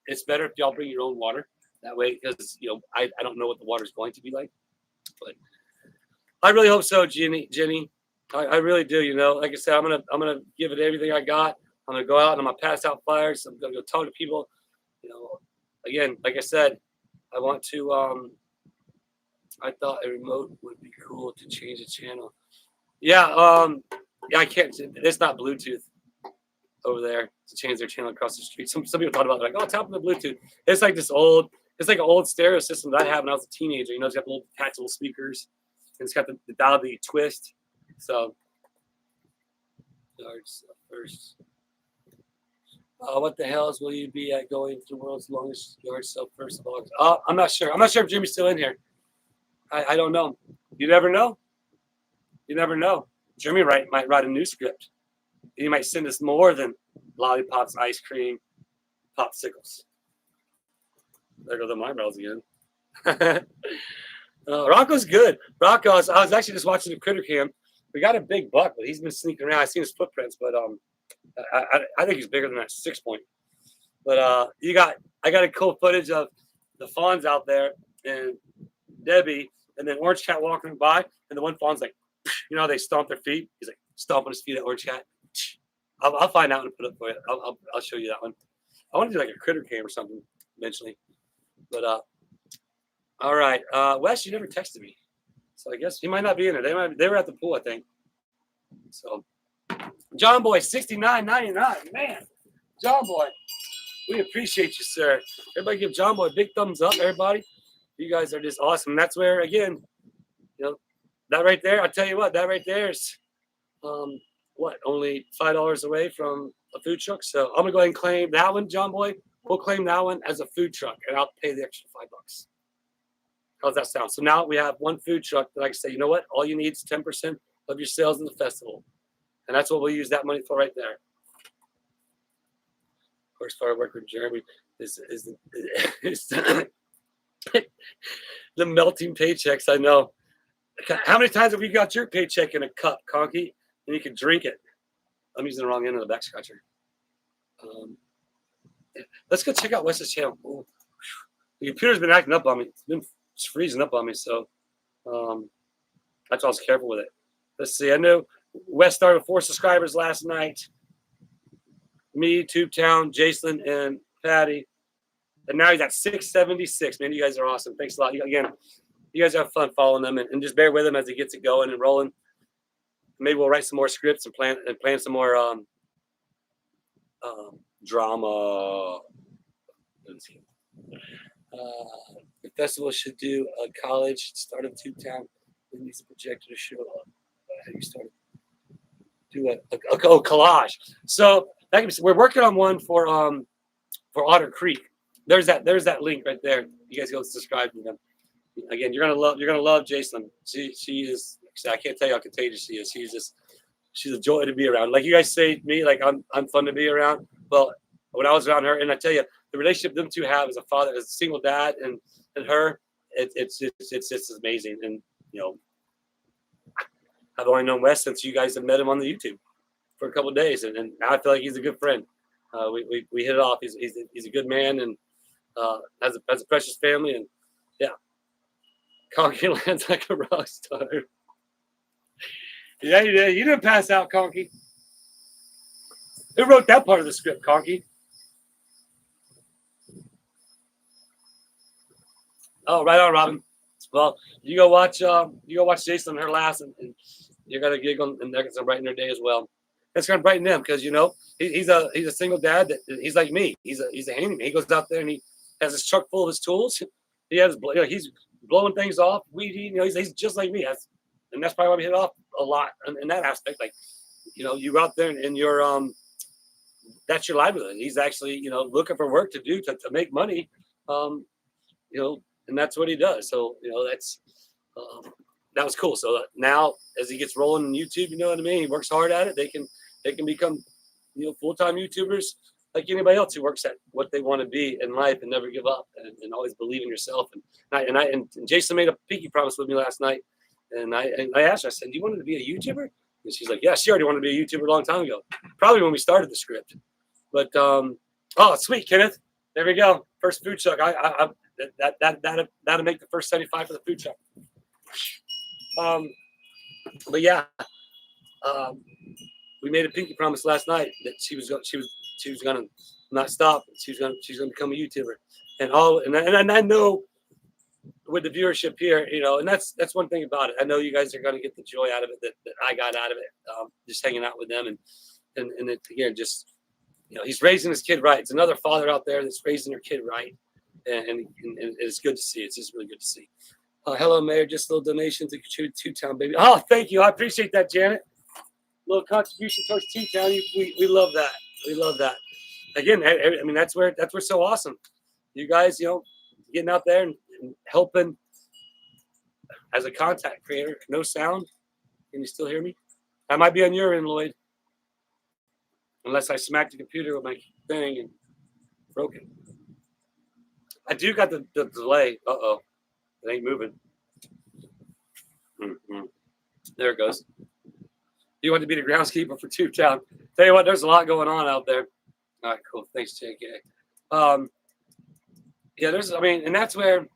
it's better if y'all bring your own water that way, because I don't know what the water is going to be like, but I really hope so, Jenny. I really do. Like I said, I'm gonna give it everything I got. I'm gonna go out and I'm gonna pass out flyers. I'm gonna go talk to people. Again, like I said, I want to. I thought a remote would be cool to change the channel. Yeah. Yeah, I can't. It's not Bluetooth over there to change their channel across the street. Some people thought about it, like, oh, tap on the Bluetooth. It's like this old. It's like an old stereo system that I had when I was a teenager. It's got the little detachable speakers, and it's got the dial that you twist. So, first. What the hells will you be at going to the world's longest yard sale first of all? I'm not sure. I'm not sure if Jimmy's still in here. I don't know. You never know. You never know. Jimmy might write a new script. He might send us more than lollipops, ice cream, popsicles. There go the eyebrows again. Rocco's good. I was actually just watching the critter cam. We got a big buck, but he's been sneaking around. I've seen his footprints, but I think he's bigger than that 6 point. But I got a cool footage of the fawns out there and Debbie, and then Orange Cat walking by, and the one fawn's like, they stomp their feet. He's like stomping his feet at Orange Cat. I'll find out and put it for you. I'll show you that one. I want to do like a critter cam or something eventually. But all right, Wes, you never texted me, so I guess he might not be in it. They were at the pool, I think. So, John Boy, $69.99, man, John Boy, we appreciate you, sir. Everybody, give John Boy a big thumbs up. Everybody, you guys are just awesome. And that's where, again, that right there. I'll tell you what, that right there is, only $5 away from a food truck. So I'm gonna go ahead and claim that one, John Boy. We'll claim that one as a food truck, and I'll pay the extra $5. How's that sound? So now we have one food truck that I can say, you know what? All you need is 10% of your sales in the festival, and that's what we'll use that money for right there. Of course, fire work with Jeremy is the melting paychecks. I know. How many times have you got your paycheck in a cup, Conky, and you can drink it? I'm using the wrong end of the back scratcher. Let's go check out Wes's channel. Ooh. The computer's been acting up on me. It's been freezing up on me, so that's why I was careful with it. Let's see. I know Wes started with 4 subscribers last night. Me, Tubetown, Jason, and Patty. And now he's at 676. Man, you guys are awesome. Thanks a lot. Again, you guys have fun following them, and just bear with him as he gets it going and rolling. Maybe we'll write some more scripts and plan some more drama. The festival should do a college start of Tubetown. It needs a projector to show how you started. Do a collage. So we're working on one for Otter Creek. There's that link right there. You guys go subscribe to them. Again, you're gonna love Jason. She is. I can't tell you how contagious she is. She's a joy to be around. Like you guys say to me, like I'm fun to be around. Well, when I was around her, and I tell you, the relationship them two have as a father, as a single dad, and her, it's just amazing. And I've only known Wes since you guys have met him on the YouTube for a couple of days, and now I feel like he's a good friend. We hit it off. He's a good man, and has a precious family, and yeah, Conky lands like a rock star. Yeah, you did. You didn't pass out, Conky. Who wrote that part of the script, Conky? Oh, right on, Robin. Well, you go watch Jason and her last, and you're gonna giggle, and they're gonna brighten their day as well. That's going to brighten them because, you know, he's a single dad that he's like me. He's a handyman. He goes out there and he has his truck full of his tools. He has, you know, he's blowing things off, weeding. You know, he's just like me. And that's probably why we hit off a lot in that aspect. Like, you know, you go out there and you're that's your livelihood. He's actually, you know, looking for work to do to make money. You know, and that's what he does. So, you know, that was cool. So now as he gets rolling in YouTube, you know what I mean? He works hard at it. They can become, you know, full-time YouTubers like anybody else who works at what they want to be in life and never give up and always believe in yourself. And Jason made a pinky promise with me last night. And I asked her, I said, do you want to be a YouTuber? And she's like, yeah, she already wanted to be a YouTuber a long time ago. Probably when we started the script. But, oh, sweet, Kenneth. There we go. First food truck. That'll make the first 75 for the food truck. But yeah, we made a pinky promise last night that she was gonna not stop. She's gonna become a YouTuber, and I know with the viewership here, you know, and that's one thing about it. I know you guys are gonna get the joy out of it that I got out of it, just hanging out with them and it, again, just, you know, he's raising his kid right. It's another father out there that's raising their kid right, and it's good to see. It's just really good to see. Hello, Mayor. Just a little donation to contribute to Town, baby. Oh, thank you. I appreciate that, Janet. Little contribution towards T-Town. We love that. We love that. Again, I mean, that's where so awesome. You guys, you know, getting out there and helping as a content creator. No sound. Can you still hear me? I might be on your end, Lloyd. Unless I smacked the computer with my thing and broke it. I do got the delay. Uh-oh. It ain't moving. There it goes. You want to be the groundskeeper for Tubetown. Tell you what, there's a lot going on out there. All right, cool. Thanks, JK. Yeah, and that's where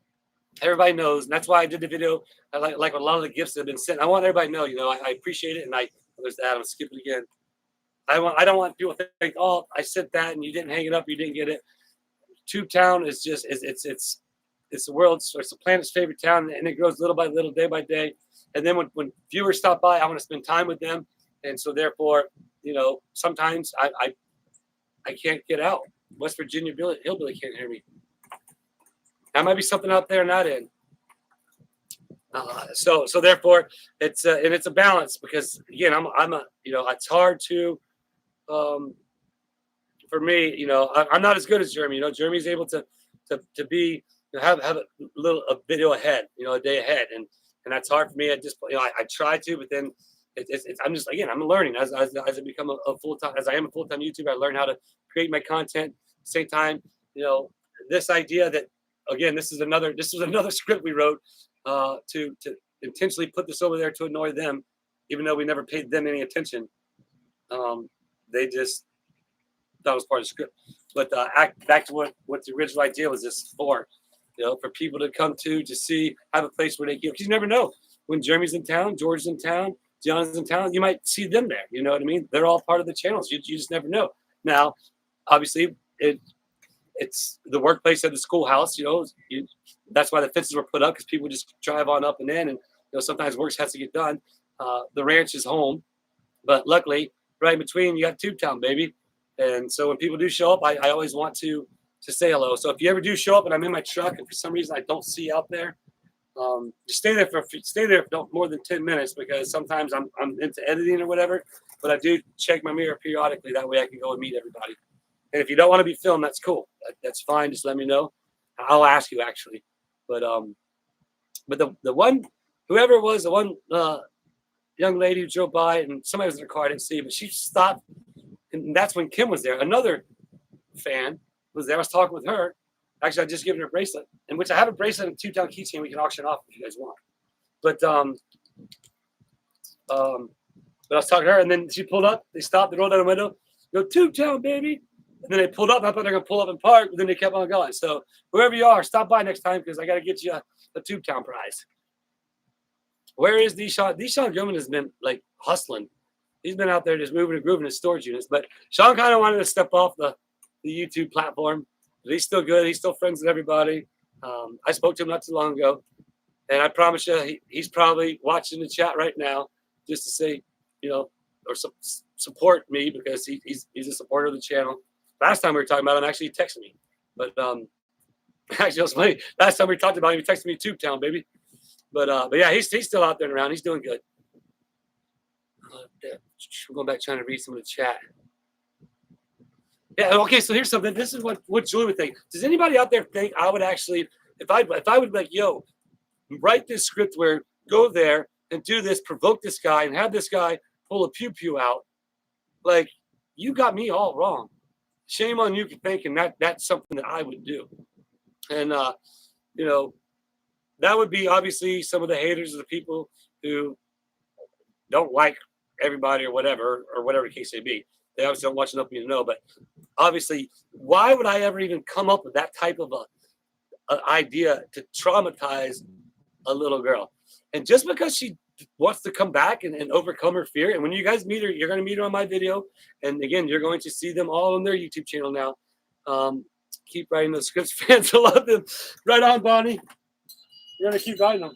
everybody knows. And that's why I did the video. I like a lot of the gifts that have been sent. I want everybody to know, you know, I appreciate it. And there's Adam, skip it again. I don't want people to think, oh, I sent that and you didn't hang it up, you didn't get it. Tubetown is just, it's the world's, it's the planet's favorite town, and it grows little by little, day by day. And then when viewers stop by, I want to spend time with them. And so therefore, you know, sometimes I can't get out. West Virginia hillbilly can't hear me. That might be something out there not in. So therefore it's and it's a balance because again, I'm a, you know, it's hard to, for me, you know, I'm not as good as Jeremy. You know, Jeremy's able to be, you know, have a video ahead, you know, a day ahead, and that's hard for me. I just, you know, I try to, but then it's I'm just, again, I'm learning as I become a full-time, as I am a full-time YouTuber. I learn how to create my content. Same time, you know, this idea that, again, this was another script we wrote to intentionally put this over there to annoy them, even though we never paid them any attention. They just thought it was part of the script. But back to what the original idea was this for, you know, for people to come to see, have a place where they give. Because you never know when Jeremy's in town, George's in town, John's in town, you might see them there. You know what I mean? They're all part of the channels. You just never know. Now, obviously, it's the workplace at the schoolhouse. You know, that's why the fences were put up, because people just drive on up and in, and you know, sometimes work has to get done. The ranch is home, but luckily, right in between, you got Tubetown, baby. And so when people do show up, I always want to say hello. So if you ever do show up and I'm in my truck and for some reason I don't see you out there, just stay there for no more than 10 minutes, because sometimes I'm into editing or whatever. But I do check my mirror periodically. That way I can go and meet everybody. And if you don't want to be filmed, that's cool. That's fine. Just let me know. I'll ask you actually. But the one, whoever it was, the one young lady who drove by and somebody was in her car, I didn't see, but she stopped. And that's when Kim was there. Another fan was there. I was talking with her. Actually, I just given her a bracelet, in which I have a bracelet and a Tubetown keychain we can auction off if you guys want. But I was talking to her, and then she pulled up. They stopped. They rolled down the window. Go, Tubetown, baby. And then they pulled up. I thought they were going to pull up and park, but then they kept on going. So whoever you are, stop by next time, because I got to get you a Tubetown prize. Where is Deshaun? Deshaun Gilman has been like hustling. He's been out there just moving and grooving his storage units. But Sean kind of wanted to step off the YouTube platform. But he's still good. He's still friends with everybody. I spoke to him not too long ago. And I promise you, he's probably watching the chat right now just to say, you know, or support me because he's a supporter of the channel. Last time we were talking about him, actually he texted me. But actually, it was funny. Last time we talked about him, he texted me Tube Town, baby. But yeah, he's still out there and around. He's doing good. I'm going back trying to read some of the chat. Yeah, okay, so here's something. This is what Julie would think. Does anybody out there think I would actually, if I would be like, yo, write this script where go there and do this, provoke this guy and have this guy pull a pew-pew out, like, you got me all wrong. Shame on you for thinking that's something that I would do. And, you know, that would be obviously some of the haters of the people who don't like everybody or whatever the case may be. They obviously don't watch enough of me to know. But obviously, why would I ever even come up with that type of a idea to traumatize a little girl? And just because she wants to come back and overcome her fear, and when you guys meet her, you're going to meet her on my video. And again, you're going to see them all on their YouTube channel now. Keep writing those scripts. Fans will love them. Right on, Bonnie. We're going to keep writing them.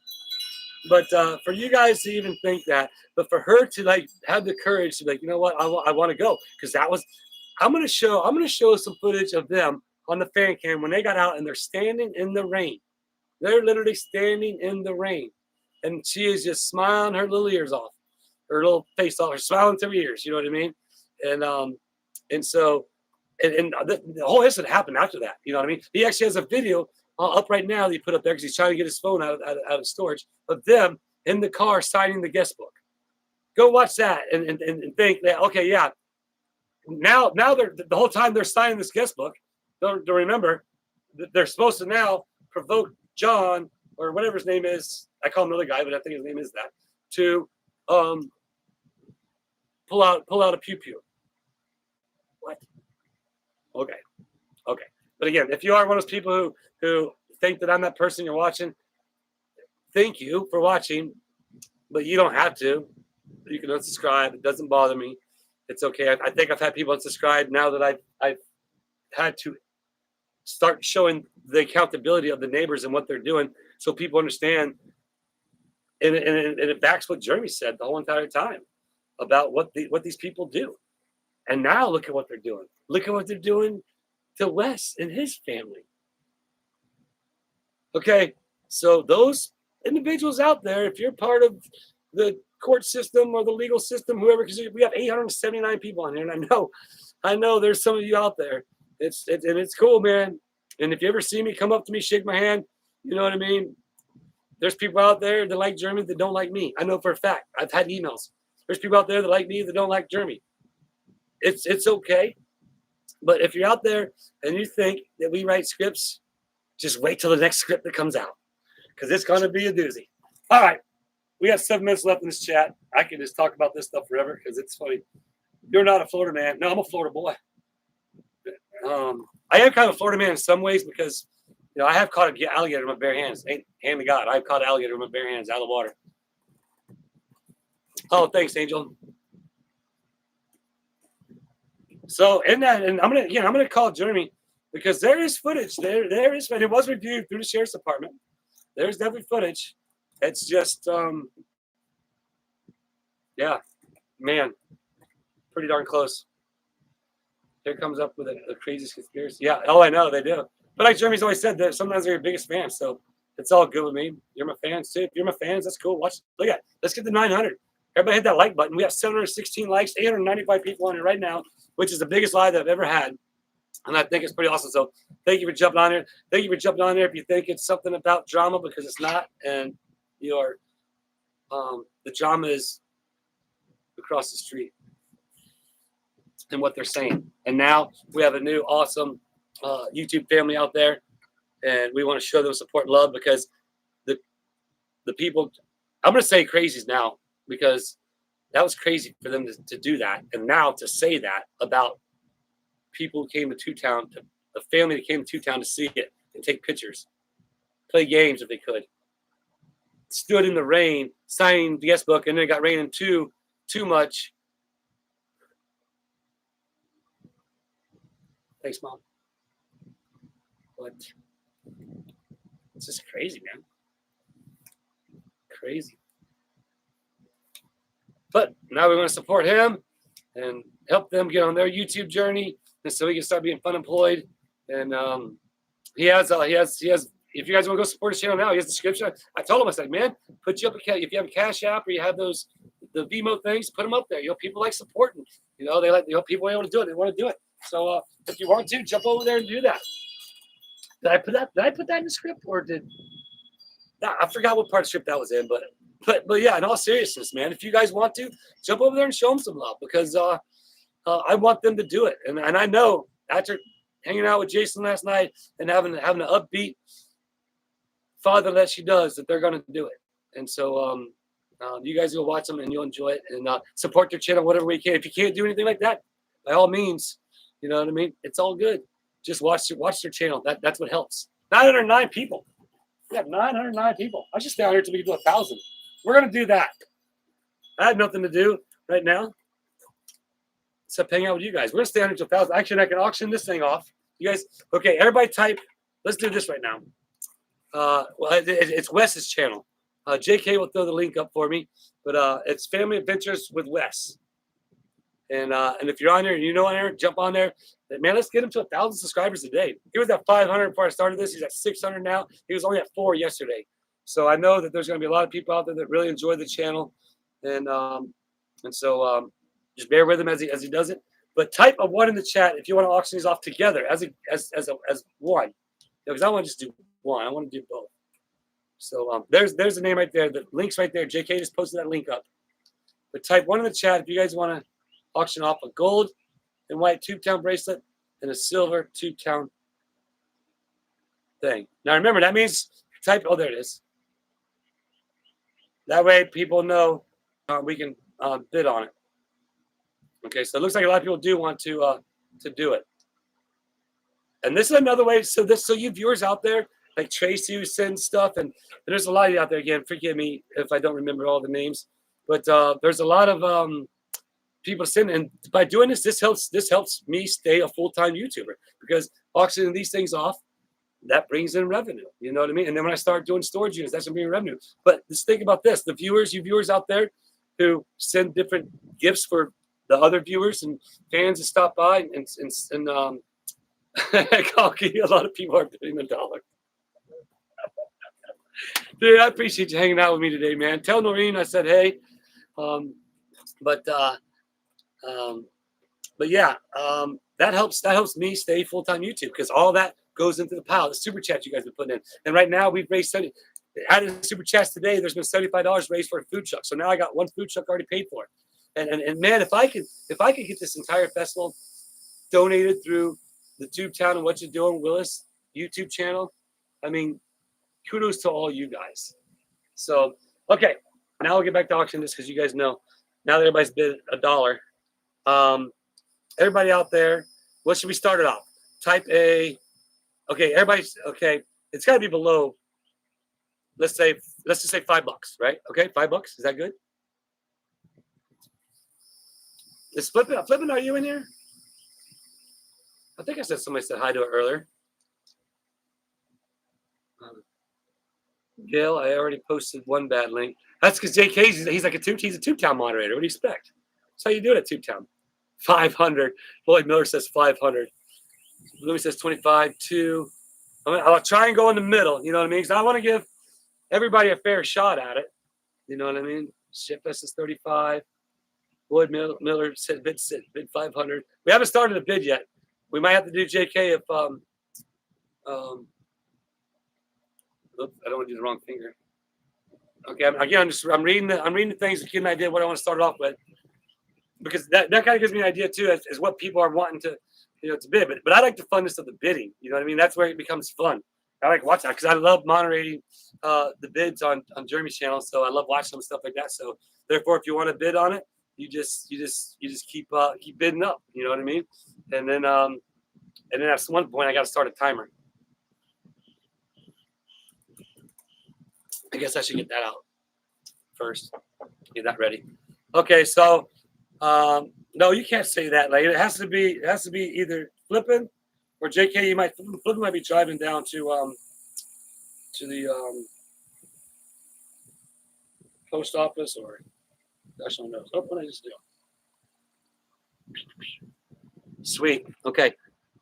But for you guys to even think that, but for her to like have the courage to be like, you know what, I want to go, because that was, I'm going to show some footage of them on the fan cam when they got out and they're standing in the rain. They're literally standing in the rain, and she is just smiling her little ears off, her little face off, her smiling through her ears. You know what I mean? And so, and the whole incident happened after that. You know what I mean? He actually has a video up right now that he put up there because he's trying to get his phone out of storage of them in the car signing the guest book. Go watch that and think that, okay, yeah, now they're the whole time they're signing this guest book. Don't remember they're supposed to now provoke John or whatever his name is. I call him another guy, but I think his name is that, to pull out a pew-pew. What? Okay. But again, if you are one of those people who think that I'm that person you're watching, thank you for watching, but you don't have to. You can unsubscribe. It doesn't bother me. It's okay. I think I've had people unsubscribe now that I've had to start showing the accountability of the neighbors and what they're doing, so people understand. And it backs what Jeremy said the whole entire time about what these people do. And now look at what they're doing. Look at what they're doing to Wes and his family. Okay, so those individuals out there, if you're part of the court system or the legal system, whoever, because we have 879 people on here, and I know there's some of you out there. It's cool, man. And if you ever see me, come up to me, shake my hand. You know what I mean? There's people out there that like Jeremy that don't like me. I know for a fact. I've had emails. There's people out there that like me that don't like Jeremy. It's okay. But if you're out there and you think that we write scripts, just wait till the next script that comes out, because it's going to be a doozy. All right. We got 7 minutes left in this chat. I can just talk about this stuff forever because it's funny. You're not a Florida man. No, I'm a Florida boy. I am kind of a Florida man in some ways because, you know, I have caught an alligator with my bare hands. Hand to God, I've caught an alligator with my bare hands out of the water. Oh, thanks, Angel. So in that, and I'm gonna call Jeremy because there is footage. There is, and it was reviewed through the sheriff's department. There's definitely footage. It's just, yeah, man, pretty darn close. Here comes up with the craziest conspiracy. Yeah, oh, I know they do. But like Jeremy's always said, that sometimes they're your biggest fans, so it's all good with me. You're my fans too. If you're my fans, that's cool. Watch, look at it. Let's get to 900. Everybody hit that like button. We have 716 likes, 895 people on it right now, which is the biggest live that I've ever had. And I think it's pretty awesome. So thank you for jumping on here. Thank you for jumping on there. If you think it's something about drama, because it's not, and you're, the drama is across the street and what they're saying. And now we have a new awesome YouTube family out there, and we want to show them support and love, because the people, I'm going to say crazies now, because that was crazy for them to do that. And now to say that about people who came to Two-Town, the family that came to Two-Town to see it and take pictures, play games if they could, stood in the rain, signing the guest book, and then it got raining too much. Thanks, Mom. But it's just crazy, man. Crazy. But now we want to support him. and help them get on their YouTube journey, and so he can start being fun employed. And he has. If you guys want to go support his channel now, he has the description. I told him, I said, man, put you up if you have a Cash App or you have the Vimo things, put them up there. People like supporting. They like people are able to do it. They want to do it. So if you want to, jump over there and do that. Did I put that in the script, or I forgot what part of the script that was in? But yeah, in all seriousness, man, if you guys want to, jump over there and show them some love, because I want them to do it, and I know after hanging out with Jason last night and having an upbeat father that she does, that they're going to do it. And so you guys go watch them and you'll enjoy it, and support their channel whatever way you can. If you can't do anything like that, by all means, you know what I mean? It's all good. Just watch their channel. That's what helps. 909 people. We have 909 people. I should stay out here till we get to 1,000. We're going to do that. I have nothing to do right now except hang out with you guys. We're going to stay on here till 1,000. Actually, I can auction this thing off. You guys, okay, everybody type. Let's do this right now. Well, it's Wes's channel. JK will throw the link up for me, but it's Family Adventures with Wes. And if you're on there and on there, jump on there. Man, let's get him to 1,000 subscribers a day. He was at 500 before I started this. He's at 600 now. He was only at 4 yesterday. So I know that there's going to be a lot of people out there that really enjoy the channel, and so just bear with him as he does it. But type a 1 in the chat if you want to auction these off together as one, because I want to just do one. I want to do both. So there's the name right there. The link's right there. JK just posted that link up. But type 1 in the chat if you guys want to auction off a gold and white Tubetown bracelet and a silver Tubetown thing. Now remember, that means type. Oh, there it is. That way people know we can bid on it. Okay, so it looks like a lot of people do want to do it. And this is another way. So you viewers out there, like Tracy, who sends stuff, and there's a lot of you out there. Again, forgive me if I don't remember all the names, but there's a lot of people send, and by doing this helps me stay a full-time YouTuber, because auctioning these things off, that brings in revenue. You know what I mean? And then when I start doing storage units, that's gonna bring revenue. But just think about this: you viewers out there who send different gifts for the other viewers and fans that stop by, and a lot of people are putting $1. Dude, I appreciate you hanging out with me today, man. Tell Noreen I said hey. But yeah, that helps me stay full-time YouTube, because all that goes into the pile, the super chat you guys have been putting in. And right now we've raised added super chats today. There's been $75 raised for a food truck. So now I got one food truck already paid for. And man, if I could get this entire festival donated through the Tubetown and What You Doing Willis YouTube channel, I mean, kudos to all you guys. So okay, now we'll get back to auction this, because you guys know now that everybody's bid $1. Everybody out there, what should we start it off? Type a. Okay, everybody's okay. It's got to be below. Let's just say $5, right? Okay, $5. Is that good? Is Flippin', are you in here? I think I said somebody said hi to it earlier. Gail, I already posted one bad link. That's because JK, he's a Tubetown moderator. What do you expect? That's how you do it at Tubetown. 500. Lloyd Miller says 500. Louis says 25. 2. I'll try and go in the middle. You know what I mean? Because I want to give everybody a fair shot at it. You know what I mean? Shipfest is 35. Lloyd Miller said bid 500. We haven't started a bid yet. We might have to do JK if oops, I don't want to do the wrong finger. Okay, I'm reading the things to give an idea of what I want to start off with, because that kind of gives me an idea too, as what people are wanting to to bid. But I like the funness of the bidding. You know what I mean? That's where it becomes fun. I like watching that because I love moderating the bids on Jeremy's channel. So I love watching some stuff like that. So therefore, if you want to bid on it, you just keep bidding up. You know what I mean? And then at one point I got to start a timer. I guess I should get that out first. Get that ready. Okay, so no, you can't say that. Like it has to be either Flippin' or JK. Flippin' might be driving down to the post office, or gosh knows. Oh, what did I just do? Sweet. Okay.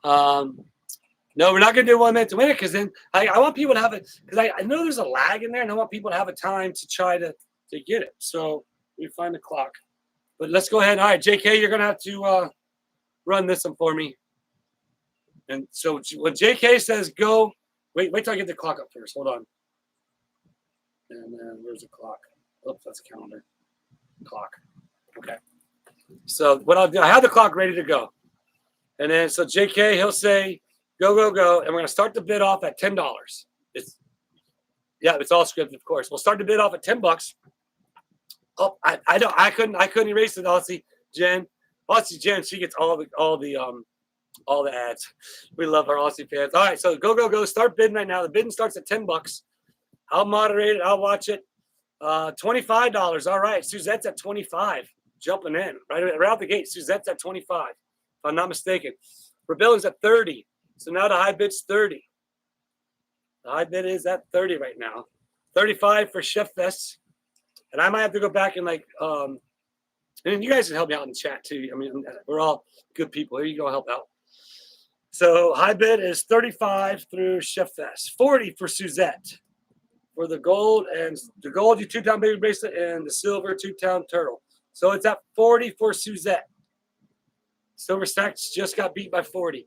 No, we're not going to do 1 minute to win it because then I want people to have it because I know there's a lag in there and I want people to have a time to try to get it. So we find the clock. But let's go ahead. All right, JK, you're going to have to run this one for me. And so when JK says go, wait till I get the clock up first. Hold on. And then where's the clock? Oops, that's a calendar. Clock. Okay. So what I'll do, I have the clock ready to go. And then so JK, he'll say, go, go, go. And we're going to start the bid off at $10. It's all scripted, of course. We'll start the bid off at $10. Oh, I couldn't erase it. Aussie Jen, she gets all the ads. We love our Aussie fans. All right, so go, go, go. Start bidding right now. The bidding starts at $10. I'll moderate it. I'll watch it. $25. All right, Suzette's at 25. Jumping in right out the gate. Suzette's at 25. If I'm not mistaken. Rebellion's at 30. So now the high bid's 30. The high bid is at 30 right now. 35 for Chef Fest. And I might have to go back and and you guys can help me out in the chat too. I mean, we're all good people. Here you go, help out. So high bid is 35 through Chef Fest. 40 for Suzette. For the gold, and the gold, your 2-town baby bracelet, and the silver 2-town turtle. So it's at 40 for Suzette. Silver Stacks just got beat by 40.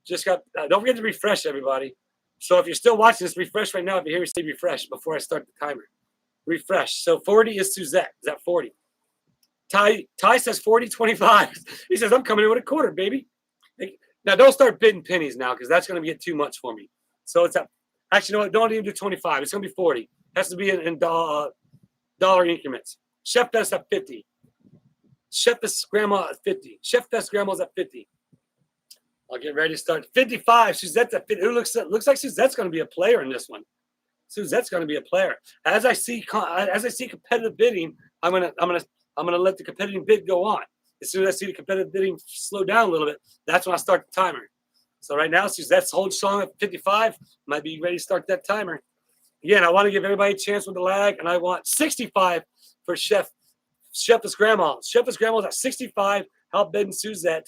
Don't forget to refresh, everybody. So if you're still watching this, refresh right now. If you hear me say refresh before I start the timer. Refresh. So 40 is Suzette. Is that 40? Ty says 40, 25. He says, I'm coming in with a quarter, baby. Now, don't start bidding pennies now because that's going to get too much for me. So it's at, actually, no, don't even do 25. It's going to be 40. It has to be in dollar increments. Chef Fest at 50. Chef Fest Grandma at 50. Chef Fest Grandma's at 50. I'll get ready to start. 55. Suzette's at 50. Who looks like Suzette's going to be a player in this one. Suzette's going to be a player. As I see competitive bidding, I'm gonna let the competitive bid go on. As soon as I see the competitive bidding slow down a little bit, that's when I start the timer. So right now, Suzette's holding strong at 55. Might be ready to start that timer. Again, I want to give everybody a chance with the lag, and I want 65 for Chef's Grandma. Chef's Grandma's at 65. Hal Bed and Suzette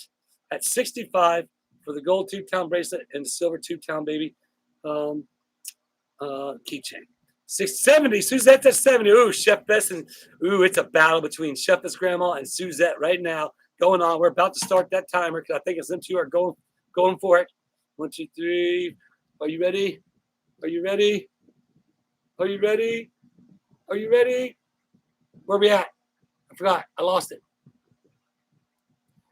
at 65 for the gold 2-town bracelet and the silver 2-town baby keychain. 670. Suzette's at 70. Ooh, Chef Best and it's a battle between Chef's Grandma and Suzette right now going on. We're about to start that timer because I think it's them two are going for it. 1, 2, 3. Are you ready? Are you ready? Are you ready? Are you ready? Where are we at? I forgot. I lost it.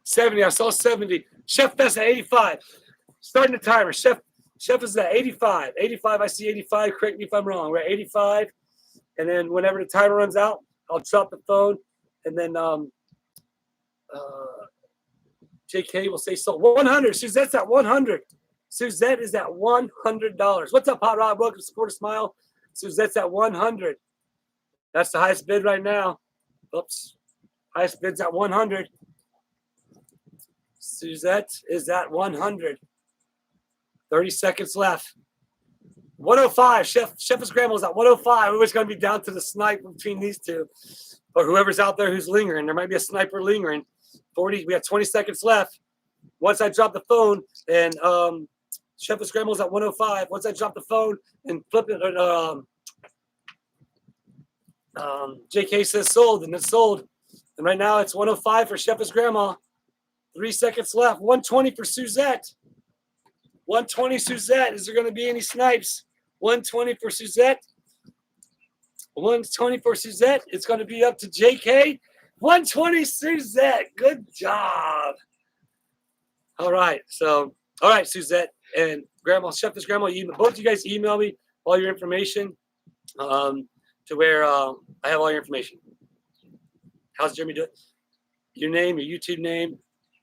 70. I saw 70. Chef Fest at 85. Starting the timer. Chef is at 85. 85. I see 85. Correct me if I'm wrong. We're at 85. And then whenever the timer runs out, I'll drop the phone. And then JK will say so. 100. Suzette's at 100. Suzette is at $100. What's up, Hot Rod? Welcome to Support a Smile. Suzette's at 100. That's the highest bid right now. Oops. Highest bid's at 100. Suzette is at 100. 30 seconds left. 105. Chef's Grandma's at 105. It's going to be down to the snipe between these two. Or whoever's out there who's lingering. There might be a sniper lingering. 40. We have 20 seconds left. Once I drop the phone and Chef's Grandma's at 105. Once I drop the phone and flip it, JK says sold, and it's sold. And right now it's 105 for Chef's Grandma. 3 seconds left. 120 for Suzette. 120 Suzette. Is there going to be any snipes? 120 for Suzette. 120 for Suzette. It's going to be up to JK. 120 Suzette. Good job. All right. So, all right, Suzette and Grandma, Chef's Grandma, both of you guys email me all your information to where I have all your information. How's Jeremy doing? Your name, your YouTube name,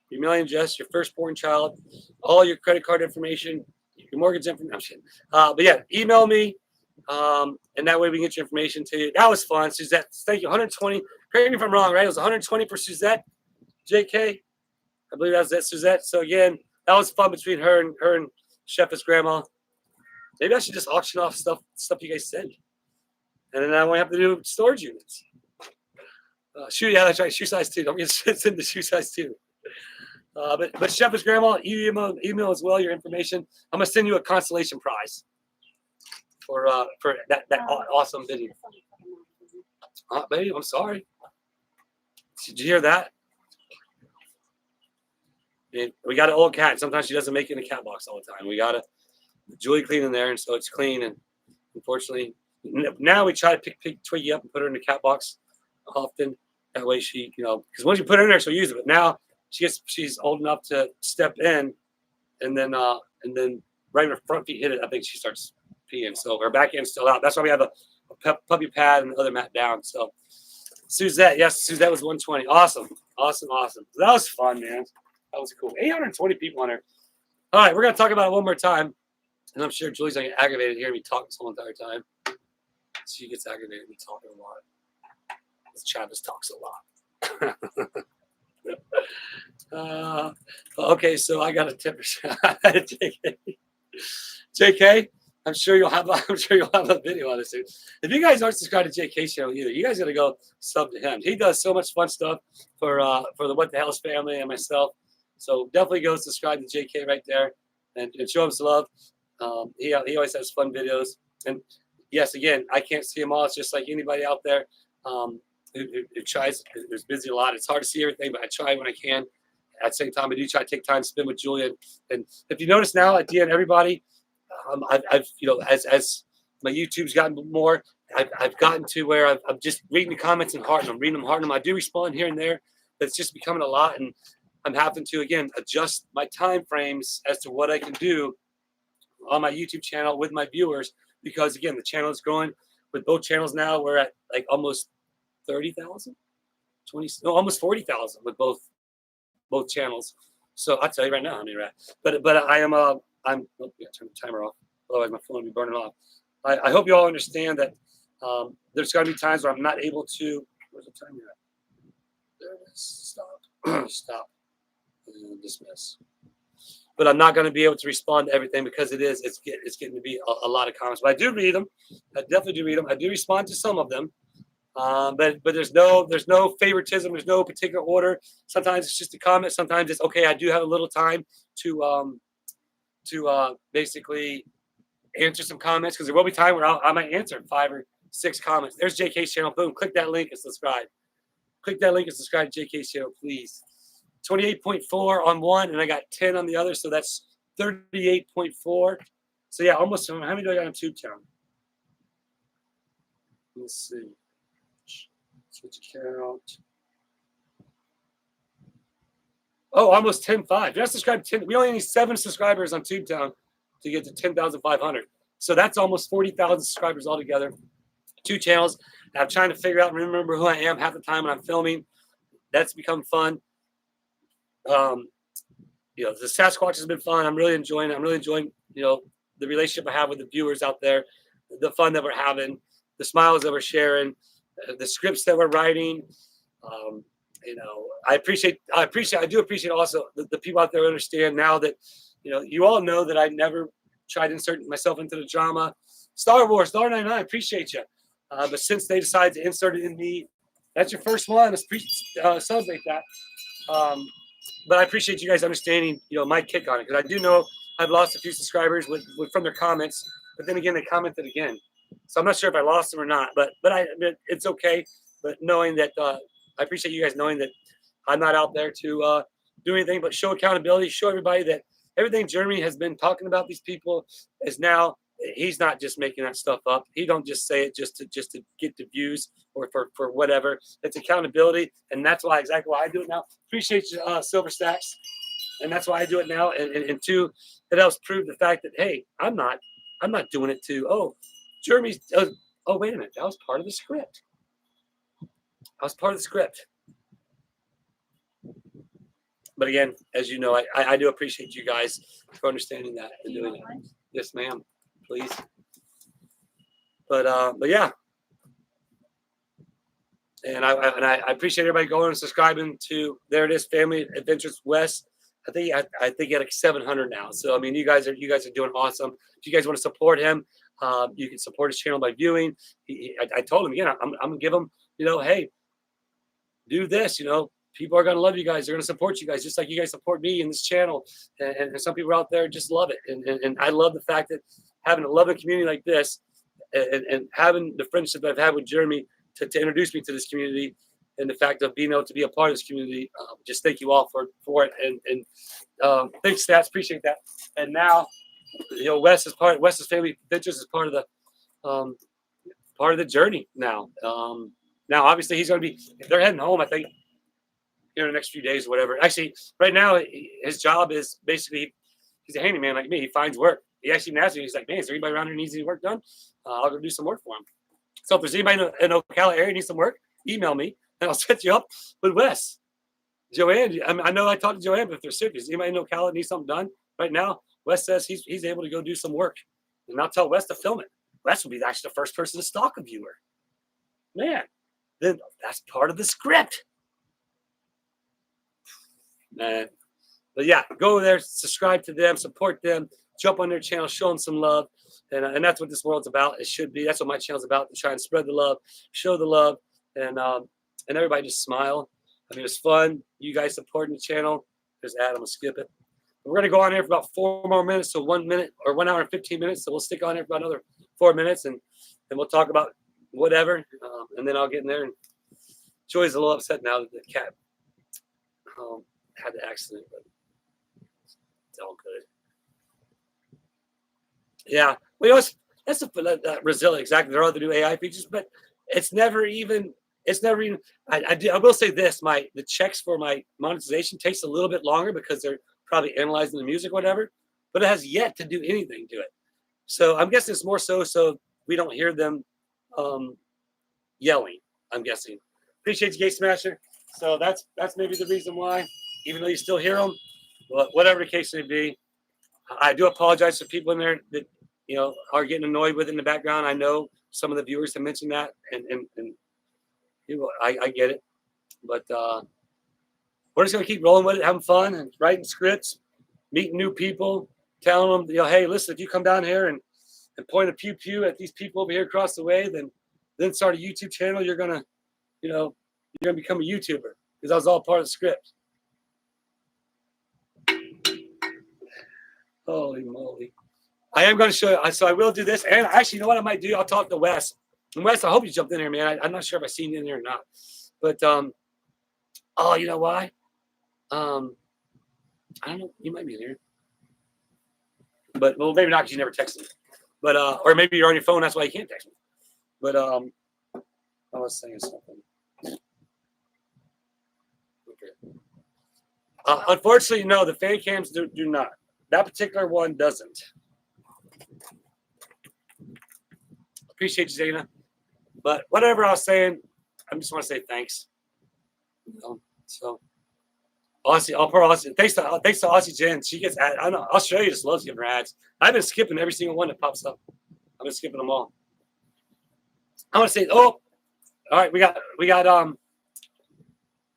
your mailing address, your firstborn child, all your credit card information, your mortgage information. But yeah, email me, and that way we can get your information to you. That was fun, Suzette. Thank you. 120. Correct me if I'm wrong, right? It was 120 for Suzette. JK, I believe that was it, Suzette. So again, that was fun between her and Chef's Grandma. Maybe I should just auction off stuff you guys send, and then I won't have to do storage units. Yeah, that's right. Shoe size 2. Don't get send the shoe size 2. But Chef is Grandma, email as well your information. I'm gonna send you a consolation prize for that awesome video. Baby, I'm sorry. Did you hear that? We got an old cat. Sometimes she doesn't make it in a cat box all the time. We got Julie clean in there, and so it's clean. And unfortunately, now we try to pick Twiggy up and put her in the cat box often. That way she, because once you put her in there, she'll use it. But now she's old enough to step in, and then right when her front feet hit it, I think she starts peeing. So her back end's still out. That's why we have a puppy pad and the other mat down. So Suzette, yes, Suzette was 120. Awesome. That was fun, man. That was cool. 820 people on there. All right, we're gonna talk about it one more time, and I'm sure Julie's gonna get aggravated hearing me talk this whole entire time. She gets aggravated me talking a lot. This Travis talks a lot. Okay, so I got a tip. JK, I'm sure you'll have a video on this. If you guys aren't subscribed to JK's channel either, you guys gotta go sub to him. He does so much fun stuff for the What the Hell's family and myself. So definitely go subscribe to JK right there and show him some love. He always has fun videos. And yes, again, I can't see them all. It's just like anybody out there who tries. There's busy a lot. It's hard to see everything, but I try when I can. At the same time, I do try to take time to spend with Julia. And if you notice now, at the end, everybody, I've as my YouTube's gotten more, I've gotten to where I'm just reading the comments and hearting them, reading them, hearting them. I do respond here and there, but it's just becoming a lot, and I'm having to again adjust my time frames as to what I can do on my YouTube channel with my viewers, because again, the channel is growing. With both channels now, we're at like almost 30,000, almost 40,000 with both channels. So I'll tell you right now how many we're at. But I am I'm turn the timer off. Otherwise my phone will be burning off. I hope you all understand that there's going to be times where I'm not able to. Where's the timer at? There it is. Stop. Stop. And dismiss. But I'm not going to be able to respond to everything because it's getting to be a lot of comments. But I do read them. I definitely do read them. I do respond to some of them. But there's no favoritism. There's no particular order. Sometimes it's just a comment. Sometimes it's okay. I do have a little time to basically answer some comments, because there will be time where I might answer 5 or 6 comments. There's JK's channel. Boom. Click that link and subscribe. Click that link and subscribe to JK's channel, please. 28.4 on one, and I got 10 on the other, so that's 38.4. So yeah, almost. How many do I got on TubeTown? Let's see. Switch account. Oh, almost 10.5. Just subscribed 10. We only need 7 subscribers on TubeTown to get to 10,500. So that's almost 40,000 subscribers altogether. 2 channels. I'm trying to figure out and remember who I am half the time when I'm filming. That's become fun. The Sasquatch has been fun. I'm really enjoying it. I'm really enjoying, the relationship I have with the viewers out there, the fun that we're having, the smiles that we're sharing, the scripts that we're writing. I do appreciate also the people out there who understand now that, you all know that I never tried to insert myself into the drama. Star Wars, Star 99, I appreciate you. But since they decided to insert it in me, that's your first one. Let's celebrate that. But I appreciate you guys understanding, my kick on it, because I do know I've lost a few subscribers from their comments, but then again, they commented again. So I'm not sure if I lost them or not, but it's okay. But knowing that, I appreciate you guys knowing that I'm not out there to do anything but show accountability, show everybody that everything Jeremy has been talking about these people is now, he's not just making that stuff up. He don't just say it just to get the views or for whatever. It's accountability, and that's exactly why I do it now. Appreciate you, Silver Stacks, and that's why I do it now. And 2, it helps prove the fact that, hey, I'm not doing it to Jeremy's. Oh, wait a minute, that was part of the script. But again, as you know, I do appreciate you guys for understanding that and doing it. Yes, ma'am. Please. But yeah. And I appreciate everybody going and subscribing to, there it is, Family Adventures West. I think you're like 700 now. So I mean, you guys are doing awesome. If you guys want to support him, you can support his channel by viewing. I told him again, I'm gonna give him, hey, do this, people are going to love you guys. They're going to support you guys, just like you guys support me in this channel. And some people out there just love it. And I love the fact that having a loving community like this and having the friendship that I've had with Jeremy to introduce me to this community, and the fact of being able to be a part of this community. Just thank you all for it. And thanks, Stats. Appreciate that. And now, Wes's family pictures is part of the journey now. Now, obviously, he's going to be, they're heading home, I think, in the next few days or whatever. Actually, right now, his job is basically, he's a handyman like me. He finds work. He actually asked me, he's like, man, is there anybody around here who needs any work done? I'll go do some work for him. So if there's anybody in the Ocala area who needs some work, email me, and I'll set you up with Wes. Joanne, I know I talked to Joanne, but if they're serious, anybody in Ocala needs something done right now, Wes says he's able to go do some work. And I'll tell Wes to film it. Wes will be actually the first person to stalk a viewer. Man, then that's part of the script. Man. But yeah, go there, subscribe to them, support them, jump on their channel, show them some love. And that's what this world's about. It should be. That's what my channel's about, to try and spread the love, show the love, and everybody just smile. I mean, it's fun. You guys supporting the channel. There's Adam. We'll skip it. We're going to go on here for about 4 more minutes, so 1 minute or 1 hour and 15 minutes. So we'll stick on here for about another 4 minutes, and we'll talk about whatever. And then I'll get in there. And Joy's a little upset now that the cat had the accident, but it's all good. Yeah, that's the Brazil exactly. There are the new AI features, but it's never even. I will say this: the checks for my monetization takes a little bit longer because they're probably analyzing the music, or whatever. But it has yet to do anything to it. So I'm guessing it's more so we don't hear them yelling. I'm guessing. Appreciate you, Gate Smasher. So that's maybe the reason why, even though you still hear them. But whatever the case may be, I do apologize to people in there that are getting annoyed with it in the background. I know some of the viewers have mentioned that, and I get it, but we're just gonna keep rolling with it, having fun, and writing scripts, meeting new people, telling them, hey, listen, if you come down here and point a pew pew at these people over here across the way, then start a YouTube channel. You're gonna become a YouTuber, because that was all part of the script. Holy moly. I am going to show you. So I will do this. And actually, you know what I might do? I'll talk to Wes. And Wes, I hope you jumped in there, man. I'm not sure if I've seen you in there or not. But, you know why? I don't know. You might be in here. But, well, maybe not, because you never texted me. But, or maybe you're on your phone. That's why you can't text me. But, I was saying something. Okay. Unfortunately, no, the fan cams do not. That particular one doesn't. Appreciate you, Zayna. But whatever I was saying, I just want to say thanks. So, Aussie, Aussie. Thanks to Aussie Jen. She gets ads. I know Australia just loves giving her ads. I've been skipping every single one that pops up. I've been skipping them all. I want to say, all right, we got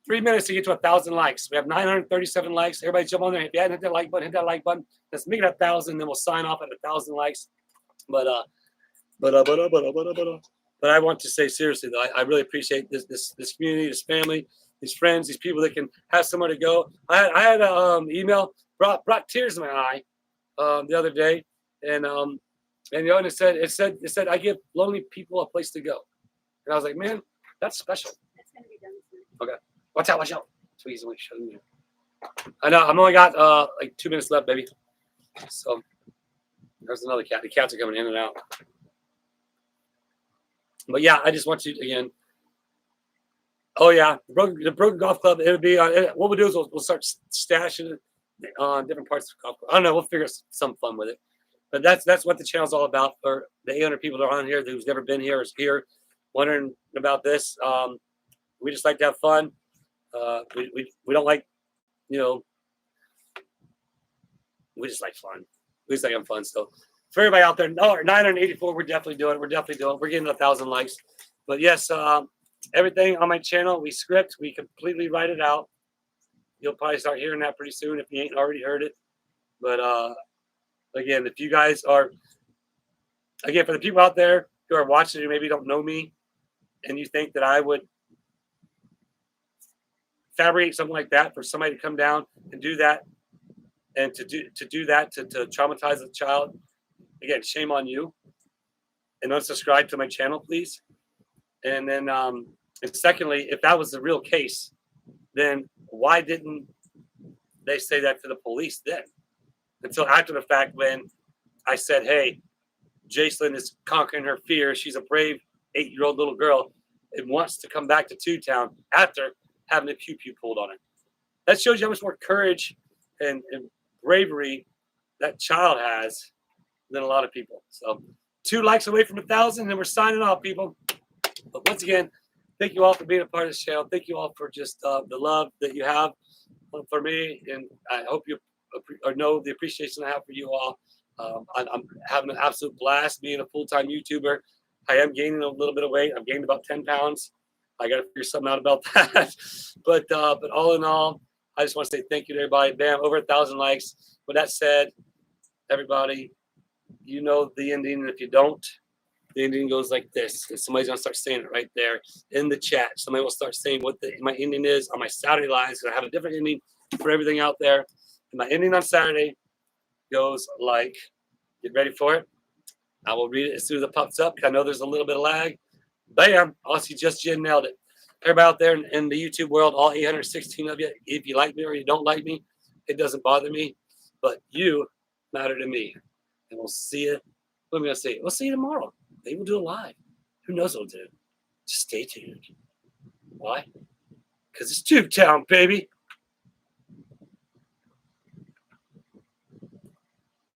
3 minutes to get to 1,000 likes. We have 937 likes. Everybody jump on there. If you hadn't hit that like button, hit that like button. Let's make it 1,000. Then we'll sign off at 1,000 likes. But I want to say seriously though, I really appreciate this community, this family, these friends, these people that can have somewhere to go. I had an email brought tears in my eye the other day, and it said I give lonely people a place to go, and I was like, man, that's special. That's gonna be done soon. Okay, watch out. Please, I know I'm only got like 2 minutes left, baby. So there's another cat. The cats are coming in and out. But yeah, I just want you again. Oh yeah, the Broken Golf Club. It'll be what we'll do is we'll start stashing it on different parts of the golf club. I don't know. We'll figure some fun with it. But that's what the channel's all about. For the 800 people that are on here who's never been here, is here, wondering about this. We just like to have fun. We don't like, we just like fun. We just like having fun. So for everybody out there, 984, we're definitely doing it. We're getting 1,000 likes. But yes, everything on my channel, we script, we completely write it out. You'll probably start hearing that pretty soon if you ain't already heard it. But again, if you guys are, for the people out there who are watching who maybe don't know me, and you think that I would fabricate something like that for somebody to come down and do that, and to traumatize the child, again, shame on you. And unsubscribe to my channel, please. And then, and secondly, if that was the real case, then why didn't they say that to the police then? Until after the fact, when I said, hey, Jacelyn is conquering her fear. She's a brave 8-year-old little girl and wants to come back to Two Town after having a pew-pew pulled on her. That shows you how much more courage and bravery that child has than a lot of people. So 2 likes away from 1,000, and we're signing off, people. But once again, thank you all for being a part of this channel. Thank you all for just the love that you have for me, and I hope you know the appreciation I have for you all. I'm having an absolute blast being a full-time YouTuber. I am gaining a little bit of weight. I've gained about 10 pounds. I got to figure something out about that. But all in all, I just want to say thank you to everybody. Bam, over 1,000 likes. With that said, everybody, you know the ending. And if you don't, the ending goes like this. And somebody's going to start saying it right there in the chat. Somebody will start saying what my ending is on my Saturday lives. I have a different ending for everything out there. And my ending on Saturday goes like, get ready for it. I will read it as soon as it pops up, because I know there's a little bit of lag. Bam! Aussie Just Jen nailed it. Everybody out there in the YouTube world, all 816 of you, if you like me or you don't like me, it doesn't bother me. But you matter to me. And we'll see you. What am I going to say? We'll see you tomorrow. Maybe we'll do it live. Who knows what we'll do? Just stay tuned. Why? Because it's Tube Town, baby.